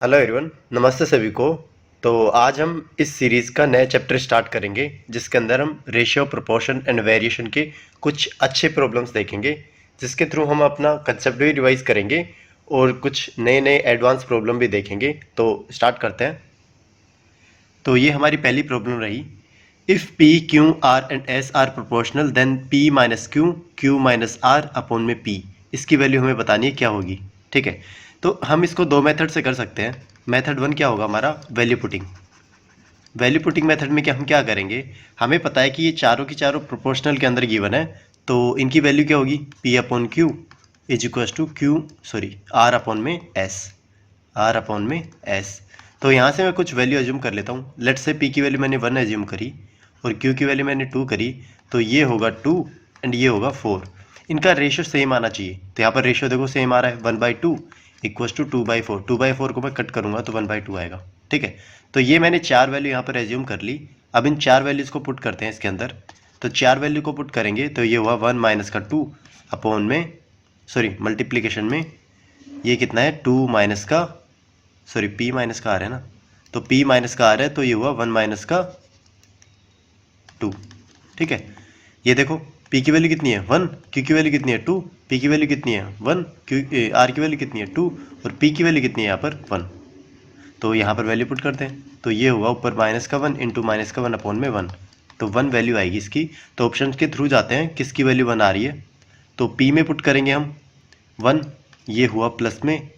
Hello everyone, नमस्ते सभी को। तो आज हम इस सीरीज़ का नया चैप्टर स्टार्ट करेंगे जिसके अंदर हम रेशियो, प्रोपोर्शन एंड वेरिएशन के कुछ अच्छे प्रॉब्लम्स देखेंगे, जिसके थ्रू हम अपना कंसेप्ट भी रिवाइज करेंगे और कुछ नए नए एडवांस प्रॉब्लम भी देखेंगे। तो स्टार्ट करते हैं। तो ये हमारी पहली प्रॉब्लम रही, if P Q R and S are proportional then P minus Q Q minus R upon में पी, इसकी वैल्यू हमें बतानी है क्या होगी। ठीक है, तो हम इसको दो मेथड से कर सकते हैं। मेथड वन क्या होगा हमारा, value putting. Value putting method में क्या हम क्या करेंगे, हमें पता है कि ये चारों की चारों प्रोपोर्शनल के अंदर गिवन है, तो इनकी वैल्यू क्या होगी, P upon Q is equals to R upon में एस, आर अपॉन में एस। तो यहाँ से मैं कुछ वैल्यू एज्यूम कर लेता हूँ। लेट्स से पी की वैल्यू मैंने 1 एज्यूम करी और क्यू की वैल्यू मैंने 2 करी, तो ये होगा 2 एंड ये होगा 4। इनका रेशियो सेम आना चाहिए, तो यहाँ पर रेशियो देखो सेम आ रहा है, 1/2 इक्वल्स टू 2/4। 2/4 को मैं कट करूँगा तो 1/2 आएगा। ठीक है, तो ये मैंने चार वैल्यू यहाँ पर एज्यूम कर ली। अब इन चार वैल्यूज़ को पुट करते हैं इसके अंदर। तो चार वैल्यू को पुट करेंगे तो ये हुआ 1 माइनस का 2 अपॉन में मल्टीप्लीकेशन में ये कितना है, 2 माइनस का पी माइनस का आर है ना, तो पी माइनस का आर है, तो ये हुआ 1 माइनस का 2। ठीक है, ये देखो पी की वैल्यू कितनी है 1, क्यू की वैल्यू कितनी है 2, पी की वैल्यू कितनी है 1, क्यू आर की वैल्यू कितनी है 2 और पी की वैल्यू कितनी है यहाँ पर 1। तो यहाँ पर वैल्यू पुट करते हैं, तो ये हुआ ऊपर माइनस का 1 इंटू माइनस का 1 अपॉन में 1, तो 1 वैल्यू आएगी इसकी। तो ऑप्शन के थ्रू जाते हैं, किसकी वैल्यू 1 आ रही है, तो पी में पुट करेंगे हम 1, ये हुआ प्लस में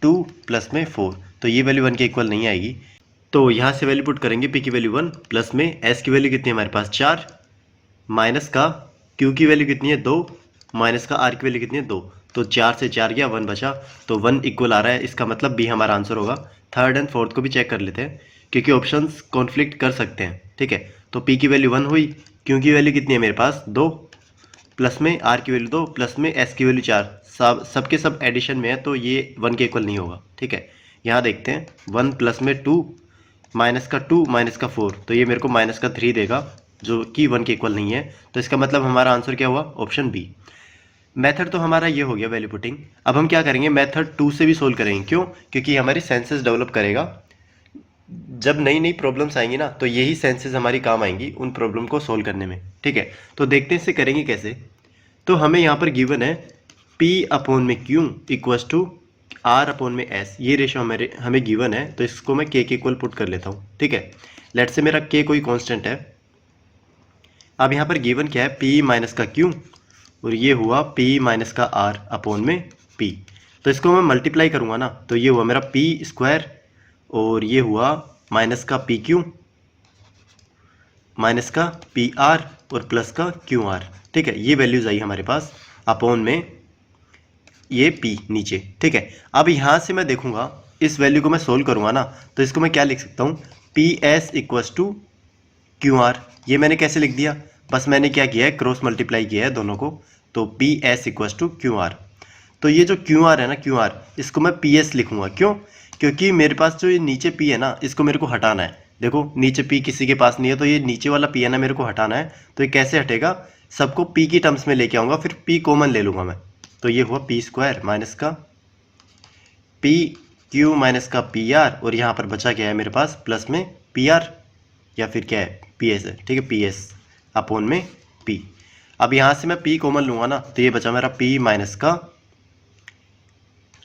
2 प्लस में 4, तो ये वैल्यू 1 के इक्वल नहीं आएगी। तो यहाँ से वैल्यू पुट करेंगे, पी की वैल्यू 1 प्लस में एस की वैल्यू कितनी है हमारे पास 4, माइनस का क्यू की वैल्यू कितनी है 2, माइनस का आर की वैल्यू कितनी है 2, तो 4 से 4 गया 1 बचा, तो 1 इक्वल आ रहा है। इसका मतलब बी हमारा आंसर होगा। थर्ड एंड फोर्थ को भी चेक कर लेते हैं क्योंकि ऑप्शंस कॉन्फ्लिक्ट कर सकते हैं। ठीक है, तो पी की वैल्यू 1 हुई, क्यू की वैल्यू कितनी है मेरे पास 2, प्लस में आर की वैल्यू 2, प्लस में एस की वैल्यू 4, सबके सब एडिशन में है, तो ये 1 के इक्वल नहीं होगा। ठीक है, यहाँ देखते हैं 1 प्लस में 2 माइनस का 2 माइनस का 4, तो ये मेरे को माइनस का 3 देगा जो कि 1 के इक्वल नहीं है। तो इसका मतलब हमारा आंसर क्या हुआ, ऑप्शन बी। मेथड तो हमारा ये हो गया वैल्यू पुटिंग। अब हम क्या करेंगे, मेथड 2 से भी सोल्व करेंगे। क्यों, क्योंकि हमारी सेंसेस डेवलप करेगा। जब नई नई प्रॉब्लम्स आएंगी ना, तो यही सेंसेस हमारी काम आएंगी उन प्रॉब्लम को सोल्व करने में। ठीक है, तो देखते हैं इसे करेंगे कैसे। तो हमें यहाँ पर गिवन है P अपॉन में Q equals to R upon में S, ये रेशो हमें गिवन है, तो इसको मैं K के इक्वल पुट कर लेता हूँ। ठीक है, लेट से मेरा K कोई कांस्टेंट है। अब यहाँ पर गिवन क्या है, P माइनस का Q और ये हुआ P माइनस का R अपॉन में P। तो इसको मैं मल्टीप्लाई करूँगा ना, तो ये हुआ मेरा P स्क्वायर और ये हुआ माइनस का PQ माइनस का PR और प्लस का QR। ठीक है, ये वैल्यूज आई हमारे पास अपॉन में ये P नीचे। ठीक है, अब यहाँ से मैं देखूंगा, इस वैल्यू को मैं सोल्व करूंगा ना, तो इसको मैं क्या लिख सकता हूँ, PS इक्वल्स टू QR। ये मैंने कैसे लिख दिया, बस मैंने क्या किया है, क्रॉस मल्टीप्लाई किया है दोनों को, तो PS इक्वल्स टू QR। तो ये जो QR है ना, QR, इसको मैं PS लिखूंगा। क्यों, क्योंकि मेरे पास जो ये नीचे P है ना, इसको मेरे को हटाना है। देखो नीचे P किसी के पास नहीं है, तो ये नीचे वाला P है ना, मेरे को हटाना है। तो ये कैसे हटेगा, सबको P की टर्म्स में लेके आऊँगा, फिर P कॉमन ले लूँगा मैं। तो ये हुआ P स्क्वायर माइनस का PQ माइनस का PR, और यहाँ पर बचा क्या है मेरे पास, प्लस में PR या फिर क्या है PS है। ठीक है, PS अपॉन में P। अब यहाँ से मैं P कॉमन लूँगा ना, तो ये बचा मेरा P माइनस का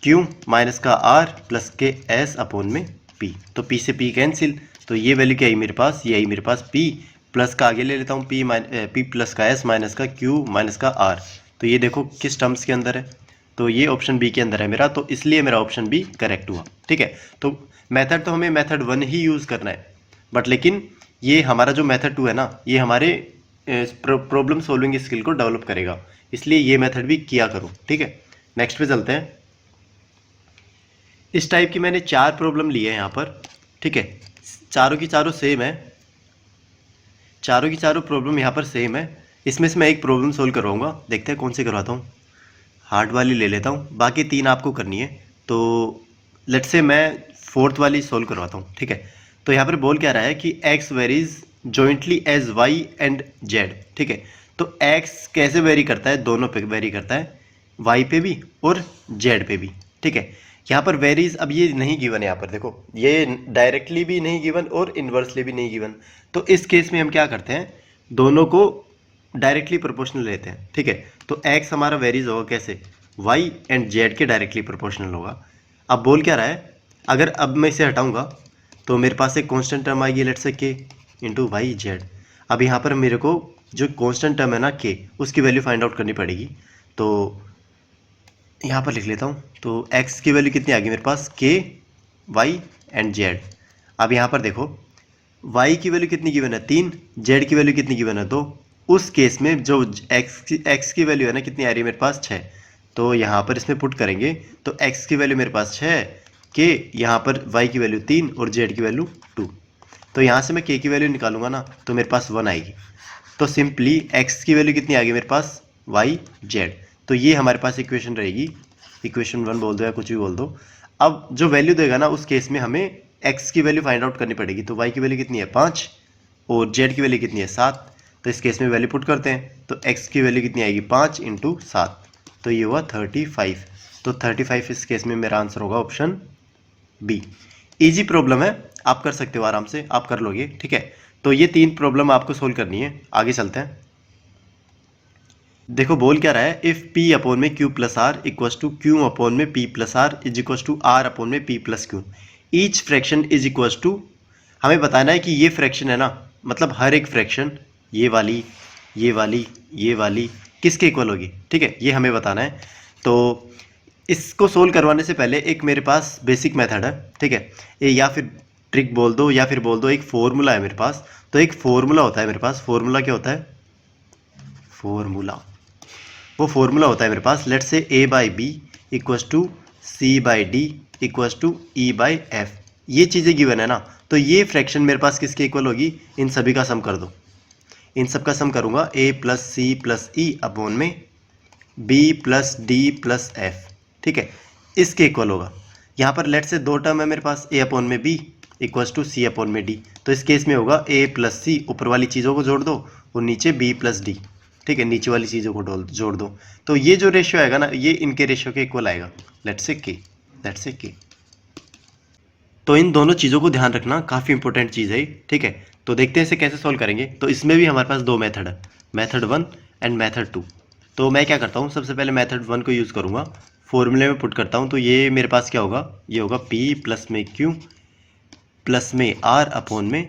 Q माइनस का R प्लस के S अपॉन में P। तो P से P कैंसिल, तो ये वैल्यू क्या आई मेरे पास, ये आई मेरे पास P प्लस का आगे ले लेता हूँ P प्लस का S माइनस का Q माइनस का R। तो ये देखो किस टर्म्स के अंदर है, तो ये ऑप्शन बी के अंदर है मेरा, तो इसलिए मेरा ऑप्शन बी करेक्ट हुआ। ठीक है, तो मेथड तो हमें मेथड 1 ही यूज़ करना है, बट लेकिन ये हमारा जो मेथड 2 है ना, ये हमारे प्रॉब्लम सॉल्विंग स्किल को डेवलप करेगा, इसलिए ये मेथड भी किया करो। ठीक है, नेक्स्ट पे चलते हैं। इस टाइप की मैंने 4 प्रॉब्लम ली है यहाँ पर। ठीक है, चारों की चारों सेम है, चारों की चारों प्रॉब्लम यहाँ पर सेम है। इसमें से मैं एक प्रॉब्लम सोल्व करवाऊंगा, देखते हैं कौन सी करवाता हूँ। हार्ड वाली ले लेता हूँ, बाकी 3 आपको करनी है। तो लेट से मैं फोर्थ वाली सोल्व करवाता हूँ। ठीक है, तो यहाँ पर बोल क्या रहा है कि x varies jointly as y and z। ठीक है, तो x कैसे वेरी करता है, दोनों पे वेरी करता है, y पे भी और z पे भी। ठीक है, यहाँ पर वेरीज, अब ये नहीं गिवन है, यहाँ पर देखो ये डायरेक्टली भी नहीं गिवन और इन्वर्सली भी नहीं गिवन। तो इस केस में हम क्या करते हैं, दोनों को डायरेक्टली प्रोपोर्शनल लेते हैं, ठीक है। तो एक्स हमारा वेरीज होगा कैसे, वाई एंड जेड के डायरेक्टली प्रोपोर्शनल होगा। अब बोल क्या रहा है, अगर अब मैं इसे हटाऊंगा तो मेरे पास एक कांस्टेंट टर्म आएगी, लेट्स से के इंटू वाई जेड। अब यहाँ पर मेरे को जो कांस्टेंट टर्म है ना के, उसकी वैल्यू फाइंड आउट करनी पड़ेगी। तो यहाँ पर लिख लेता हूँ। तो x की वैल्यू कितनी आ गई मेरे पास, के वाई एंड जेड। अब यहाँ पर देखो y की वैल्यू कितनी गिवन है 3, z की वैल्यू कितनी गिवन है 2। उस केस में जो x की वैल्यू है ना कितनी आ रही है मेरे पास 6। तो यहाँ पर इसमें पुट करेंगे तो x की वैल्यू मेरे पास 6, के यहाँ पर y की वैल्यू 3 और z की वैल्यू 2। तो यहाँ से मैं k की वैल्यू निकालूंगा ना तो मेरे पास 1 आएगी। तो सिंपली x की वैल्यू कितनी आ गई मेरे पास, y z। तो ये हमारे पास इक्वेशन रहेगी, इक्वेशन 1 बोल दो या कुछ भी बोल दो। अब जो वैल्यू देगा ना उस केस में हमें x की वैल्यू फाइंड आउट करनी पड़ेगी। तो y की वैल्यू कितनी है 5 और z की वैल्यू कितनी है 7। तो इस केस में वैल्यू पुट करते हैं तो x की वैल्यू कितनी आएगी 5 इंटू 7, तो ये हुआ 35। तो 35 इस केस में मेरा आंसर होगा ऑप्शन बी। इजी प्रॉब्लम है, आप कर सकते हो आराम से, आप कर लोगे, ठीक है। तो ये 3 प्रॉब्लम आपको सोल्व करनी है। आगे चलते हैं। देखो बोल क्या रहा है, इफ p अपॉन में q plus R equals to q upon में p plus R is equals to r upon में p plus Q, each fraction is equals to, हमें बताना है कि ये फ्रैक्शन है ना, मतलब हर एक फ्रैक्शन ये वाली ये वाली ये वाली किसके इक्वल होगी, ठीक है, ये हमें बताना है। तो इसको सोल्व करवाने से पहले एक मेरे पास बेसिक मेथड है, ठीक है, ये या फिर ट्रिक बोल दो या फिर बोल दो एक फॉर्मूला है मेरे पास। तो एक फॉर्मूला होता है मेरे पास, फॉर्मूला क्या होता है, वो फॉर्मूला होता है मेरे पास, let say a by B equals to C by D equals to E by F. ये चीज़ें गिवन है ना, तो ये फ्रैक्शन मेरे पास किसके इक्वल होगी, इन सभी का सम कर दो। इन सब का सम करूँगा a plus C plus E upon में b plus D plus F, ठीक है, इसके इक्वल होगा। यहाँ पर लेट से 2 टर्म है मेरे पास, a अपॉन में b equals to C upon में डी। तो इस केस में होगा a प्लस सी, ऊपर वाली चीज़ों को जोड़ दो और नीचे b प्लस डी, ठीक है, नीचे वाली चीज़ों को जोड़ दो। तो ये जो रेशियो आएगा ना, ये इनके रेशियो के इक्वल आएगा, लेट्स से के। तो इन दोनों चीज़ों को ध्यान रखना, काफ़ी इंपॉर्टेंट चीज़ है, ठीक है। तो देखते हैं इसे कैसे सॉल्व करेंगे। तो इसमें भी हमारे पास 2 मेथड है, मेथड 1 एंड मेथड 2। तो मैं क्या करता हूँ, सबसे पहले मेथड 1 को यूज़ करूँगा, फॉर्मूले में पुट करता हूँ। तो ये मेरे पास क्या होगा, ये होगा p प्लस में q प्लस में r अपॉन में,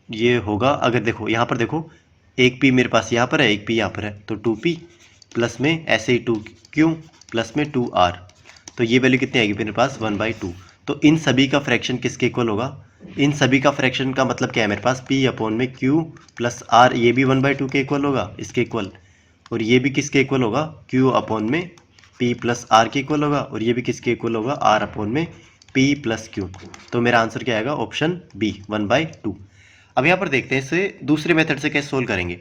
ये होगा, अगर देखो यहाँ पर देखो एक p मेरे पास यहाँ पर है, एक p यहाँ पर है, तो 2p प्लस में ऐसे ही 2q प्लस में 2r। तो ये वैल्यू कितनी आएगी मेरे पास 1/2। तो इन सभी का फ्रैक्शन किसके इक्वल होगा, इन सभी का फ्रैक्शन का मतलब क्या है मेरे पास, p अपॉन में q प्लस r, ये भी 1/2 के इक्वल होगा, इसके इक्वल। और ये भी किसके इक्वल होगा, q अपॉन में p प्लस r के इक्वल होगा। और ये भी किसके इक्वल होगा, r अपॉन में p प्लस q। तो मेरा आंसर क्या आएगा, ऑप्शन बी 1/2। अब यहाँ पर देखते हैं इसे दूसरे मेथड से कैसे सोल्व करेंगे।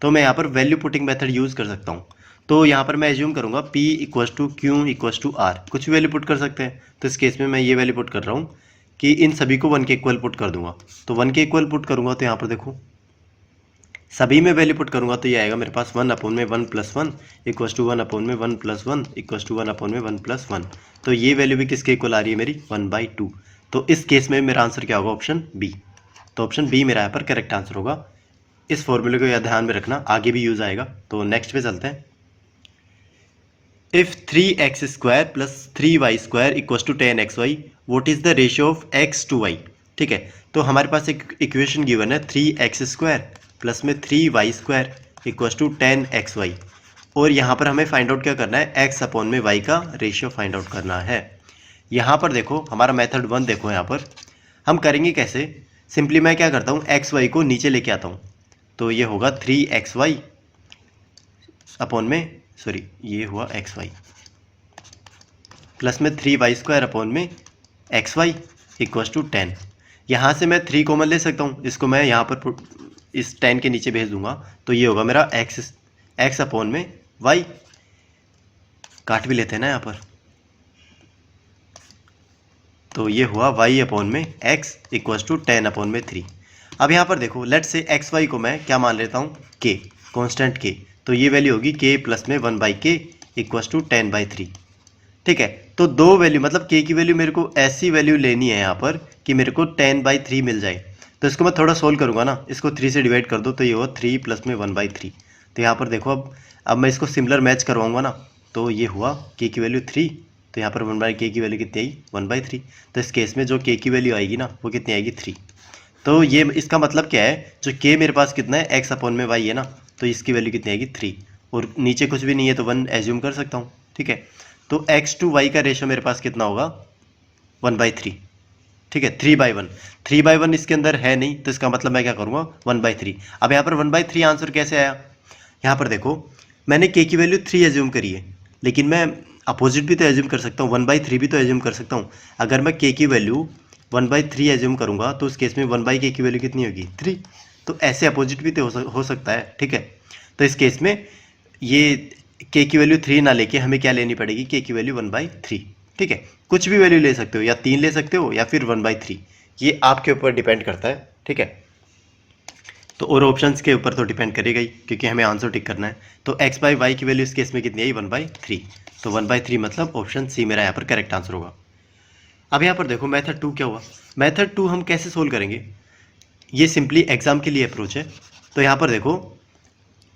तो मैं यहाँ पर वैल्यू पुटिंग मेथड यूज़ कर सकता हूँ। तो यहाँ पर मैं एज्यूम करूँगा p equals to Q equals to R, कुछ भी वैल्यू पुट कर सकते हैं। तो इस केस में मैं ये वैल्यू पुट कर रहा हूँ कि इन सभी को 1 के इक्वल पुट कर दूंगा। तो 1 के इक्वल पुट करूँगा तो यहाँ पर देखो सभी में वैल्यू पुट करूँगा तो ये आएगा मेरे पास 1 अपॉन में 1 प्लस 1 इक्वस टू 1 अपॉन में 1 प्लस 1 इक्वस टू 1 अपॉन में 1 प्लस 1। तो ये वैल्यू भी किसके इक्वल आ रही है मेरी, 1/2। तो इस केस में मेरा आंसर क्या होगा, ऑप्शन बी। तो ऑप्शन बी मेरा यहाँ पर करेक्ट आंसर होगा। इस फॉर्मूले को या ध्यान में रखना, आगे भी यूज़ आएगा। तो नेक्स्ट पे चलते हैं। If 3x² plus 3y² equals to 10xy, what is the ratio of x to y, ठीक है। तो हमारे पास एक इक्वेशन गिवन है 3x² प्लस में 3y² इक्वस टू 10xy। और यहाँ पर हमें फाइंड आउट क्या करना है, x अपॉन में y का रेशियो फाइंड आउट करना है। यहाँ पर देखो हमारा मेथड 1 देखो, यहाँ पर हम करेंगे कैसे, सिंपली मैं क्या करता हूँ, xy को नीचे लेके आता हूँ। तो ये होगा 3xy अपॉन में, सॉरी ये हुआ xy प्लस में 3y² अपॉन में xy इक्वस टू 10। यहाँ से मैं 3 कॉमन ले सकता हूँ, इसको मैं यहाँ पर इस 10 के नीचे भेज दूंगा। तो ये होगा मेरा x अपॉन में y, काट भी लेते हैं ना यहाँ पर। तो ये हुआ y अपॉन में x इक्वस टू 10 अपॉन में 3। अब यहाँ पर देखो लेट से xy को मैं क्या मान लेता हूँ, k, कॉन्स्टेंट k। तो ये वैल्यू होगी k प्लस में 1/k इक्वस टू 10/3, ठीक है। तो दो वैल्यू मतलब के की वैल्यू मेरे को ऐसी वैल्यू लेनी है यहाँ पर कि मेरे को 10/3 मिल जाए। तो इसको मैं थोड़ा सोल्व करूँगा ना, इसको 3 से डिवाइड कर दो तो ये हुआ 3 प्लस में 1/3। तो यहाँ पर देखो अब मैं इसको सिमिलर मैच करवाऊँगा ना, तो ये हुआ के की वैल्यू 3, तो यहाँ पर 1/k की वैल्यू कितनी आई 1/3। तो इस केस में जो के की वैल्यू आएगी ना वो कितनी आएगी 3। तो ये इसका मतलब क्या है, जो के मेरे पास कितना है x/y है ना, तो इसकी वैल्यू कितनी आएगी 3, और नीचे कुछ भी नहीं है तो 1 एज्यूम कर सकता हूँ। ठीक है, तो x to y का रेशो मेरे पास कितना होगा 1/3। ठीक है, 3/1, 3/1 इसके अंदर है नहीं, तो इसका मतलब मैं क्या करूँगा 1/3। अब यहाँ पर 1/3 आंसर कैसे आया, यहाँ पर देखो मैंने k की वैल्यू 3 एज्यूम करी है, लेकिन मैं अपोजिट भी तो एज्यूम कर सकता हूँ, 1/3 भी तो एज्यूम कर सकता हूँ। अगर मैं k की वैल्यू 1/3 एज्यूम करूँगा तो उस केस में 1/k की वैल्यू कितनी होगी 3। तो ऐसे अपोजिट भी तो हो सकता है। ठीक है, तो इस केस में ये k की वैल्यू 3 ना लेके हमें क्या लेनी पड़ेगी, k की वैल्यू 1/3। ठीक है, कुछ भी वैल्यू ले सकते हो, या 3 ले सकते हो या फिर 1/3, ये आपके ऊपर डिपेंड करता है। ठीक है, तो और ऑप्शंस के ऊपर तो डिपेंड करेगा ही, क्योंकि हमें आंसर टिक करना है। तो x/y की वैल्यू इस केस में कितनी आई 1/3, तो 1/3 मतलब ऑप्शन सी मेरा यहाँ पर करेक्ट आंसर होगा। अब यहाँ पर देखो मेथड 2 क्या हुआ, मेथड 2 हम कैसे सोल्व करेंगे, ये सिंपली एग्जाम के लिए अप्रोच है। तो यहाँ पर देखो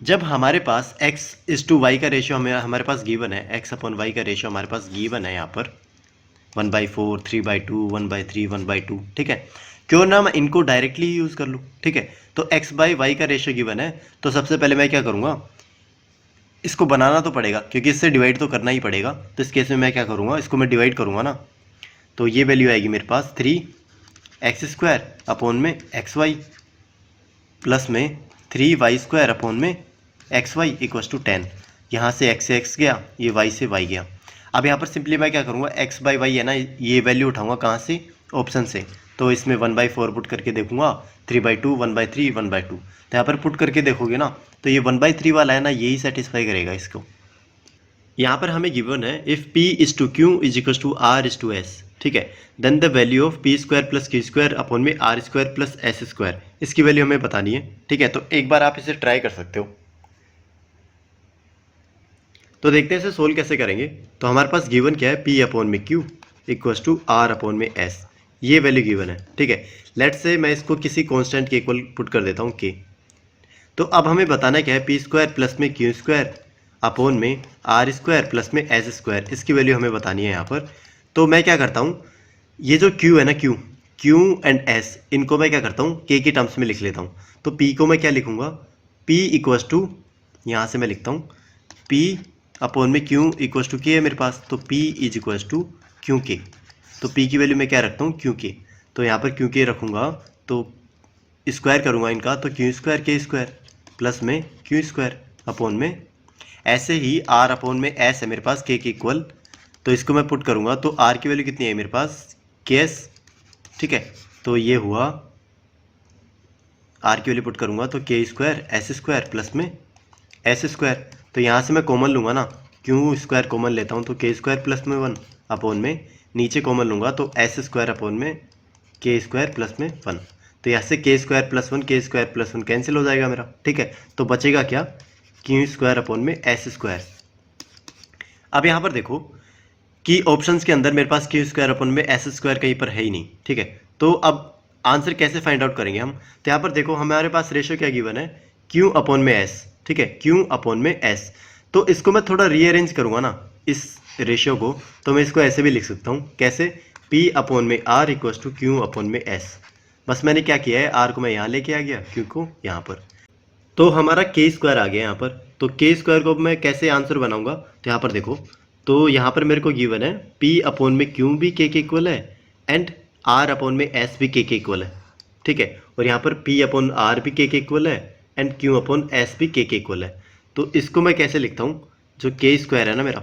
जब हमारे पास x/y का रेशियो हमारे पास गिवन है, x/y का रेशियो हमारे पास गिवन है यहाँ पर 1/4, 3/2, 1/3, 1/2। ठीक है, क्यों ना मैं इनको डायरेक्टली यूज़ कर लूँ। ठीक है, तो x/y का रेशियो गिवन है, तो सबसे पहले मैं क्या करूँगा, इसको बनाना तो पड़ेगा क्योंकि इससे डिवाइड तो करना ही पड़ेगा। तो इस केस में मैं क्या करूँगा, इसको मैं डिवाइड करूँगा ना, तो ये वैल्यू आएगी मेरे पास 3x² अपॉन में xy प्लस में 3y² अपॉन में xy इक्वस टू 10। यहाँ से x से x गया, ये y से y गया। अब यहाँ पर सिंपली मैं क्या करूँगा, x/y है ना, ये वैल्यू उठाऊँगा कहाँ से, ऑप्शन से। तो इसमें 1/4 पुट करके देखूँगा, 3/2, 1/3, 1/2। तो यहाँ पर पुट करके देखोगे ना, तो ये 1/3 वाला है ना, यही सेटिस्फाई करेगा इसको। यहाँ पर हमें गिवन है if p/q is equal to r/s। ठीक है, then the value of p² plus q² upon में r² प्लस s², इसकी वैल्यू हमें बतानी है। ठीक है, तो एक बार आप इसे ट्राई कर सकते हो। तो देखते हैं इसे सोल्व कैसे करेंगे। तो हमारे पास गिवन क्या है, p/q इक्वल्स टू r/s, ये वैल्यू गिवन है। ठीक है, लेट्स से मैं इसको किसी कांस्टेंट के इक्वल पुट कर देता हूँ k। तो अब हमें बताना क्या है, p² प्लस में q² अपॉन में r² प्लस में s², इसकी वैल्यू हमें बतानी है यहाँ पर। तो मैं क्या करता हूँ, ये जो q है ना, q एंड s, इनको मैं क्या करता हूँ k के टर्म्स में लिख लेता हूँ। तो p को मैं क्या लिखूँगा, p इक्वल्स टू, यहाँ से मैं लिखता हूँ p अपॉन में q इक्वल्स टू k है मेरे पास, तो p is equals to qk। तो p की वैल्यू मैं क्या रखता हूँ qk, तो यहाँ पर qk रखूँगा, तो स्क्वायर करूँगा इनका, तो q² k² प्लस में q² अपॉन में, ऐसे ही r अपॉन में s है मेरे पास k के इक्वल, तो इसको मैं पुट करूँगा, तो r की वैल्यू कितनी है मेरे पास ks। ठीक है, तो ये हुआ r की वैल्यू पुट करूँगा तो k² s² प्लस में s²। तो यहाँ से मैं कॉमन लूँगा ना, q² कॉमन लेता हूँ, तो k² प्लस में 1 अपॉन में, नीचे कॉमन लूँगा तो s² अपॉन में k² प्लस में 1। तो यहाँ से k² plus 1 k² plus 1 cancel हो जाएगा मेरा। ठीक है, तो बचेगा क्या, q² अपॉन में s²। अब यहाँ पर देखो कि ऑप्शंस के अंदर मेरे पास q² अपॉन में s² कहीं पर है ही नहीं। ठीक है, तो अब आंसर कैसे फाइंड आउट करेंगे हम, तो यहाँ पर देखो हमारे पास रेशियो क्या गिवन है, q अपॉन में s। ठीक है, q अपॉन में s, तो इसको मैं थोड़ा रीअरेंज करूँगा ना इस रेशियो को, तो मैं इसको ऐसे भी लिख सकता हूँ, कैसे, p अपॉन में r equals to q upon में s। बस मैंने क्या किया है, r को मैं यहाँ लेके आ गया, q को यहाँ पर, तो हमारा k² आ गया यहाँ पर। तो k² को मैं कैसे आंसर बनाऊंगा, तो यहाँ पर देखो, तो यहाँ पर मेरे को गिवन है p अपॉन में q भी k के इक्वल है एंड r अपॉन में s भी k के इक्वल है। ठीक है, और यहाँ पर p अपॉन r भी k के इक्वल है एंड q अपॉन s भी k के इक्वल है। तो इसको मैं कैसे लिखता हूँ, जो k² है ना मेरा,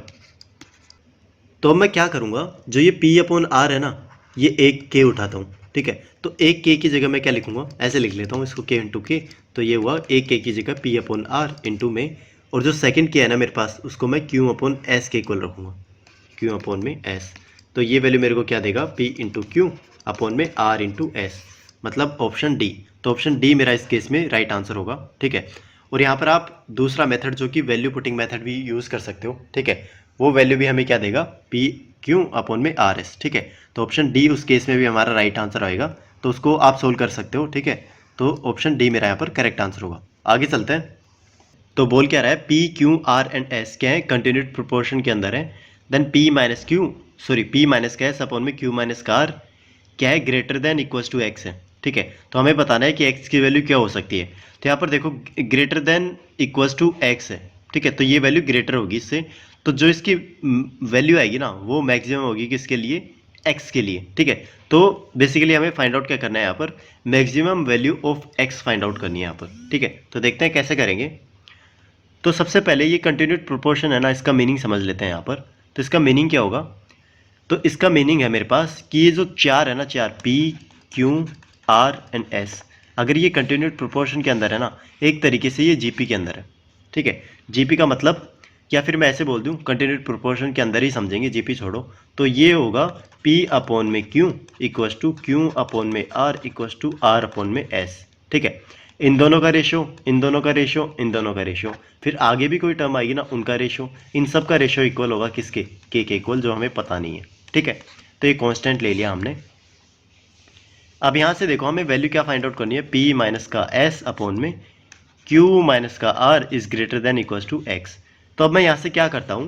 तो अब मैं क्या करूँगा, जो ये p अपॉन r है ना, ये एक k उठाता हूँ। ठीक है, तो एक k की जगह मैं क्या लिखूँगा, ऐसे लिख लेता हूँ इसको, k इंटू k। तो ये हुआ एक k की जगह p अपॉन r इंटू में, और जो सेकंड k है ना मेरे पास, उसको मैं q अपॉन s के इक्वल रखूँगा, q अपॉन में s। तो ये वैल्यू मेरे को क्या देगा, p इंटू q अपॉन में r इंटू s, मतलब ऑप्शन डी। तो ऑप्शन डी मेरा इस केस में राइट आंसर होगा। ठीक है, और यहाँ पर आप दूसरा मेथड जो कि वैल्यू पुटिंग मेथड भी यूज़ कर सकते हो। ठीक है, वो वैल्यू भी हमें क्या देगा, पी क्यू अपॉन में आर एस। ठीक है, तो ऑप्शन डी उस केस में भी हमारा राइट आंसर आएगा, तो उसको आप सोल्व कर सकते हो। ठीक है, तो ऑप्शन डी मेरा यहाँ पर करेक्ट आंसर होगा। आगे चलते हैं। तो बोल क्या रहा है, P Q R and S क्या है, कंटिन्यूड प्रोपोर्शन के अंदर है। Then P minus Q sorry P minus का एस अपॉन में क्यू माइनस का आर क्या है, greater than equals to X है। ठीक है, तो हमें बताना है कि एक्स की वैल्यू क्या हो सकती है। तो यहाँ पर देखो greater than equals to X है। ठीक है, तो ये वैल्यू ग्रेटर होगी इससे, तो जो इसकी वैल्यू आएगी ना वो मैक्सिमम होगी किसके लिए, एक्स के लिए। ठीक है, तो बेसिकली हमें फाइंड आउट क्या करना है यहाँ पर, maximum value of x find out करनी है यहाँ पर। ठीक है, तो देखते हैं कैसे करेंगे। तो सबसे पहले ये कंटिन्यूड प्रोपोर्शन है ना, इसका मीनिंग समझ लेते हैं यहाँ पर। तो इसका मीनिंग क्या होगा, तो इसका मीनिंग है मेरे पास कि ये जो चार है ना, चार P Q R and S, अगर ये कंटिन्यूड प्रोपोर्शन के अंदर है ना, एक तरीके से ये जीपी के अंदर है। ठीक है, जीपी का मतलब, या फिर मैं ऐसे बोल दूं कंटिन्यूड प्रोपोर्शन के अंदर ही समझेंगे, जीपी छोड़ो। तो ये होगा पी अपॉन में Q equals to Q upon में R equals to R upon में एस। ठीक है, इन दोनों का रेशो, इन दोनों का रेशो, इन दोनों का रेशो, फिर आगे भी कोई टर्म आएगी ना उनका रेशो, इन सब का रेशो इक्वल होगा किसके, के इक्वल, जो हमें पता नहीं है। ठीक है, तो ये कांस्टेंट ले लिया हमने। अब यहाँ से देखो हमें वैल्यू क्या फाइंड आउट करनी है, पी माइनस का एस अपॉन में क्यू माइनस का R is greater than equals to X. तो अब मैं यहाँ से क्या करता हूँ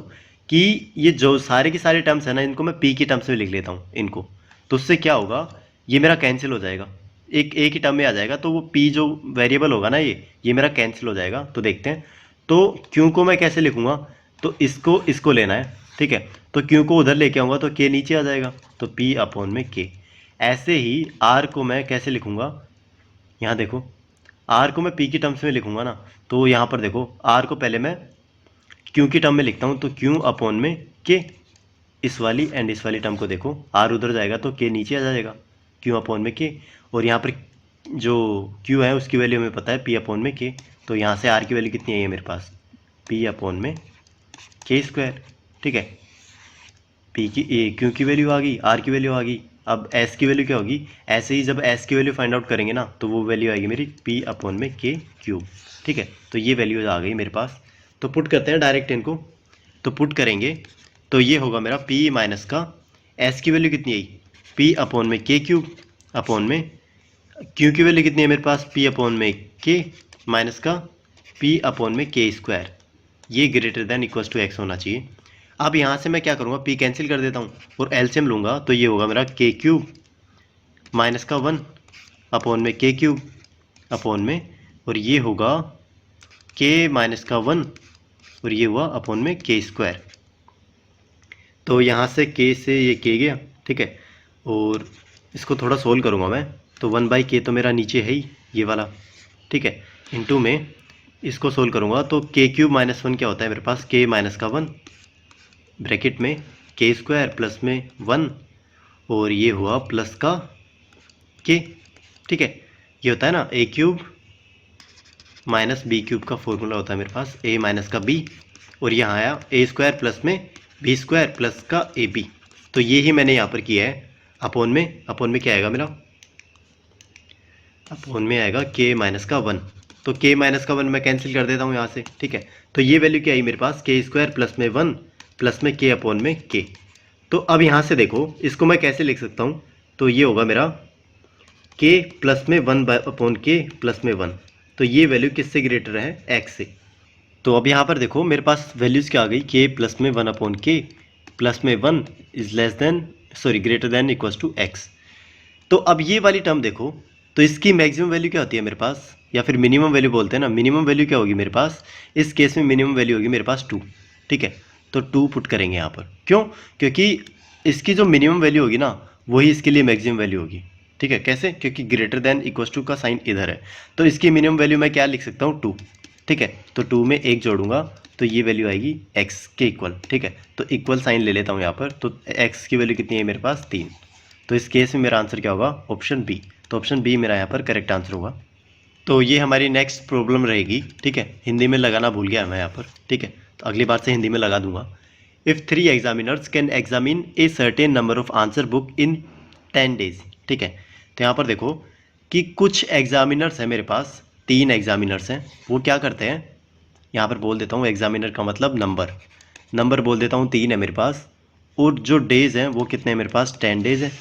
कि ये जो सारे के सारे टर्म्स है ना, इनको मैं पी की टर्म्स में लिख लेता हूँ इनको। तो उससे क्या होगा, ये मेरा कैंसिल हो जाएगा, एक ही टर्म में आ जाएगा। तो वो पी जो वेरिएबल होगा ना, ये मेरा कैंसिल हो जाएगा। तो देखते हैं, तो क्यू को मैं कैसे लिखूंगा, तो इसको लेना है। ठीक है, तो क्यू को उधर लेके आऊँगा तो के नीचे आ जाएगा, तो पी अपॉन में के। ऐसे ही आर को मैं कैसे लिखूंगा, यहाँ देखो आर को मैं पी की टर्म्स में लिखूंगा ना, तो यहाँ पर देखो आर को पहले मैं क्यू की टर्म में लिखता हूँ, तो क्यू अपॉन में के, इस वाली एंड इस वाली टर्म को देखो, आर उधर जाएगा तो के नीचे आ जाएगा, क्यू अपॉन में के। और यहाँ पर जो क्यू है उसकी वैल्यू हमें पता है पी अपॉन में के, तो यहाँ से आर की वैल्यू कितनी आई है मेरे पास, पी अपॉन में के स्क्वायर। ठीक है, पी की क्यू की वैल्यू आ गई, आर की वैल्यू आ गई। अब एस की वैल्यू क्या होगी, ऐसे ही जब एस की वैल्यू फाइंड आउट करेंगे ना, तो वो वैल्यू आएगी मेरी पी अपॉन में के क्यूब। ठीक है, तो ये वैल्यूज आ गई मेरे पास। तो पुट करते हैं डायरेक्ट इनको, तो पुट करेंगे तो ये होगा मेरा पी माइनस का एस की वैल्यू कितनी आई, पी अपॉन में के क्यूब अपॉन में क्यू की वैल्यू कितनी है मेरे पास, पी अपॉन में के माइनस का पी अपॉन में के स्क्वायर। ये greater than equals to X होना चाहिए। अब यहाँ से मैं क्या करूँगा, पी कैंसिल कर देता हूँ और एलसीएम लूँगा, तो ये होगा मेरा के क्यूब माइनस का 1 अपॉन में के क्यूब अपॉन में, और ये होगा के माइनस का 1 और ये हुआ अपॉन में के स्क्वायर। तो यहाँ से के से ये के गया। ठीक है, और इसको थोड़ा सोल्व करूँगा मैं, तो 1 के तो मेरा नीचे है ही ये वाला। ठीक है, इनटू में इसको सोल्व करूँगा तो के क्यूब माइनस 1 क्या होता है मेरे पास, के माइनस का 1 ब्रैकेट में के स्क्वायर प्लस में 1 और ये हुआ प्लस का के। ठीक है, ये होता है ना ए क्यूब माइनस बी क्यूब का फॉर्मूला होता है मेरे पास, ए माइनस का बी, और यहाँ आया ए स्क्वायर प्लस में बी स्क्वायर प्लस का ए बी। तो ये ही मैंने यहाँ पर किया है। अपॉन में क्या आएगा मेरा, अपॉन में आएगा के माइनस का 1, तो के माइनस का 1 मैं कैंसिल कर देता हूँ यहाँ से। ठीक है, तो ये वैल्यू क्या आई मेरे पास, के स्क्वायर प्लस में 1 प्लस में के अपॉन में के। तो अब यहाँ से देखो इसको मैं कैसे लिख सकता हूँ, तो ये होगा मेरा के प्लस में 1 अपॉन के प्लस में 1। तो ये वैल्यू किससे ग्रेटर है, एक्स से। तो अब यहाँ पर देखो मेरे पास वैल्यूज़ क्या आ गई, के प्लस में 1 अपॉन के प्लस में 1 is less than greater than equals to X. तो अब ये वाली टर्म देखो, तो इसकी मैक्सिमम वैल्यू क्या होती है मेरे पास, या फिर मिनिमम वैल्यू बोलते हैं ना, मिनिमम वैल्यू क्या होगी मेरे पास, इस केस में मिनिमम वैल्यू होगी मेरे पास 2। ठीक है, तो 2 पुट करेंगे यहाँ पर, क्यों, क्योंकि इसकी जो मिनिमम वैल्यू होगी ना वही इसके लिए मैक्सिमम वैल्यू होगी। ठीक है, कैसे, क्योंकि ग्रेटर देन इक्वल्स टू का साइन इधर है, तो इसकी मिनिमम वैल्यू मैं क्या लिख सकता हूँ, 2। ठीक है, तो 2 में 1 जोड़ूंगा तो ये वैल्यू आएगी x के इक्वल। ठीक है, तो इक्वल साइन ले लेता हूँ यहाँ पर, तो x की वैल्यू कितनी है मेरे पास 3। तो इस केस में मेरा आंसर क्या होगा, ऑप्शन बी। तो ऑप्शन बी मेरा यहाँ पर करेक्ट आंसर होगा। तो ये हमारी नेक्स्ट प्रॉब्लम रहेगी। ठीक है, हिंदी में लगाना भूल गया मैं यहाँ पर। ठीक है, तो अगली बार से हिंदी में लगा दूंगा। If 3 examiners can examine a certain number of answer book in 10 days. ठीक है, तो यहाँ पर देखो कि कुछ एग्जामिनर्स हैं मेरे पास, 3 एग्जामिनर्स हैं, वो क्या करते हैं, यहाँ पर बोल देता हूँ एग्जामिनर का मतलब नंबर, नंबर बोल देता हूँ 3 है मेरे पास, और जो डेज़ हैं वो कितने हैं मेरे पास 10 डेज़ है,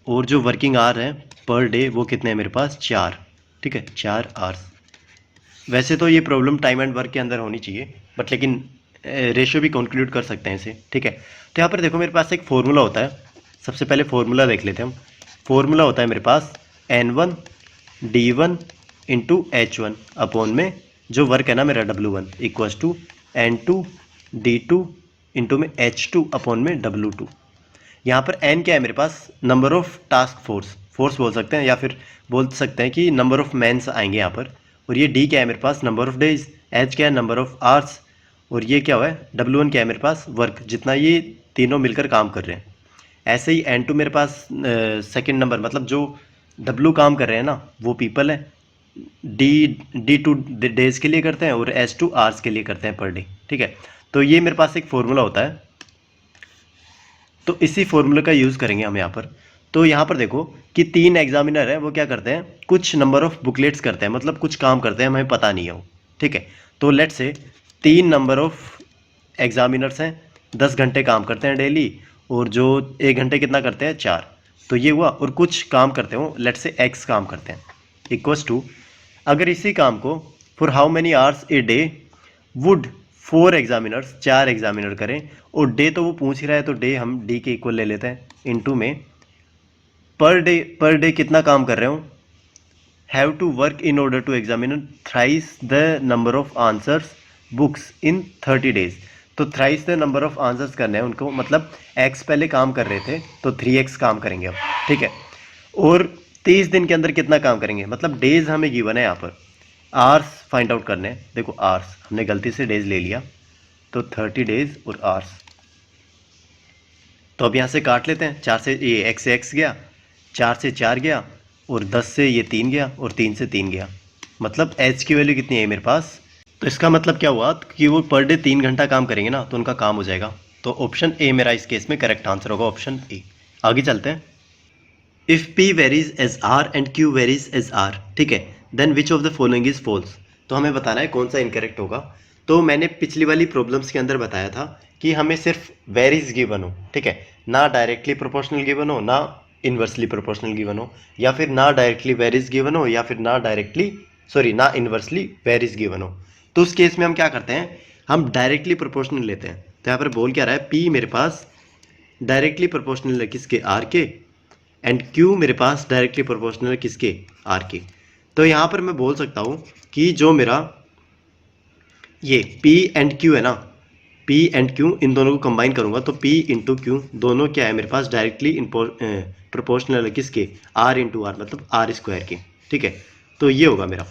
और जो वर्किंग आवर है पर डे वो कितने हैं मेरे पास 4, ठीक है 4 आवर्स। वैसे तो ये प्रॉब्लम टाइम एंड वर्क के अंदर होनी चाहिए, बट लेकिन रेशियो भी कंक्लूड कर सकते हैं इसे, ठीक है। तो यहाँ पर देखो मेरे पास एक फार्मूला होता है, सबसे पहले फार्मूला देख लेते हैं हम। फार्मूला होता है मेरे पास N1 D1 into H1 upon में जो वर्क है ना मेरा W1 equals to N2 D2 into में H2 अपॉन में W2। यहाँ पर N क्या है मेरे पास, नंबर ऑफ टास्क फोर्स बोल सकते हैं, या फिर बोल सकते हैं कि नंबर ऑफ मैन्स आएंगे यहाँ पर। और ये D क्या है मेरे पास, नंबर ऑफ डेज। H क्या है, नंबर ऑफ आवर्स। और ये क्या हुआ है, W1 क्या है मेरे पास, वर्क, जितना ये तीनों मिलकर काम कर रहे हैं। ऐसे ही N2 मेरे पास सेकंड नंबर, मतलब जो W काम कर रहे हैं ना वो पीपल है, D2 डेज के लिए करते हैं, और H2 आवर्स के लिए करते हैं पर डे, ठीक है। तो ये मेरे पास एक फॉर्मूला होता है, तो इसी फॉर्मूले का यूज़ करेंगे हम यहाँ पर। तो यहाँ पर देखो कि 3 एग्जामिनर है, वो क्या करते हैं, कुछ नंबर ऑफ बुकलेट्स करते हैं, मतलब कुछ काम करते हैं, हमें पता नहीं है वो, ठीक है। तो लेट से 3 नंबर ऑफ एग्जामिनर्स हैं, 10 घंटे काम करते हैं डेली, और जो 1 घंटे कितना करते हैं 4। तो ये हुआ, और कुछ काम करते हो लेट से x काम करते हैं इक्वल्स टू, अगर इसी काम को for how many hours a day would 4 examiners, 4 examiner करें, और डे तो वो पूछ ही रहा है तो डे हम डी के इक्वल ले लेते हैं, इनटू में पर डे कितना काम कर रहे हो, have to work in order to examine thrice the number of answers books in 30 days. तो thrice the number of answers करने हैं उनको, मतलब एक्स पहले काम कर रहे थे तो 3x काम करेंगे अब, ठीक है। और 30 दिन के अंदर कितना काम करेंगे, मतलब डेज हमें गिवन है यहाँ पर, आवर्स फाइंड आउट करने हैं। देखो आवर्स हमने गलती से डेज ले लिया, तो 30 डेज और आवर्स, तो अब यहाँ से काट लेते हैं। 4 से ये x से x गया, 4 से 4 गया, और 10 से ये 3 गया, और 3 से 3 गया, मतलब h की वैल्यू कितनी है मेरे पास। तो इसका मतलब क्या हुआ कि वो पर डे 3 घंटा काम करेंगे ना, तो उनका काम हो जाएगा। तो ऑप्शन ए मेरा इस केस में करेक्ट आंसर होगा, ऑप्शन ए। आगे चलते हैं। If P varies as R and Q varies as R, ठीक है, then which of the following is false. तो हमें बताना है कौन सा इनकरेक्ट होगा। तो मैंने पिछली वाली प्रॉब्लम्स के अंदर बताया था कि हमें सिर्फ वेरीज गिवन हो, ठीक है, ना डायरेक्टली प्रोपोर्शनल गिवन हो, ना इन्वर्सली प्रोपोर्शनल गिवन हो, या फिर ना डायरेक्टली वेरीज गिवन हो, या फिर ना इन्वर्सली वेरीज गिवन हो। तो उस केस में हम क्या करते हैं, हम डायरेक्टली प्रोपोर्शनल लेते हैं। तो यहाँ पर बोल क्या रहा है, P मेरे पास डायरेक्टली प्रोपोर्शनल है किसके, R के, एंड Q मेरे पास डायरेक्टली प्रोपोर्शनल है किसके, R के। तो यहाँ पर मैं बोल सकता हूँ कि जो मेरा ये P एंड Q है ना, P एंड Q इन दोनों को कंबाइन करूँगा तो P इंटू Q दोनों क्या है मेरे पास, डायरेक्टली प्रोपोर्शनल है किसके, R इंटू आर, मतलब R स्क्वायर के, ठीक है। तो ये होगा मेरा।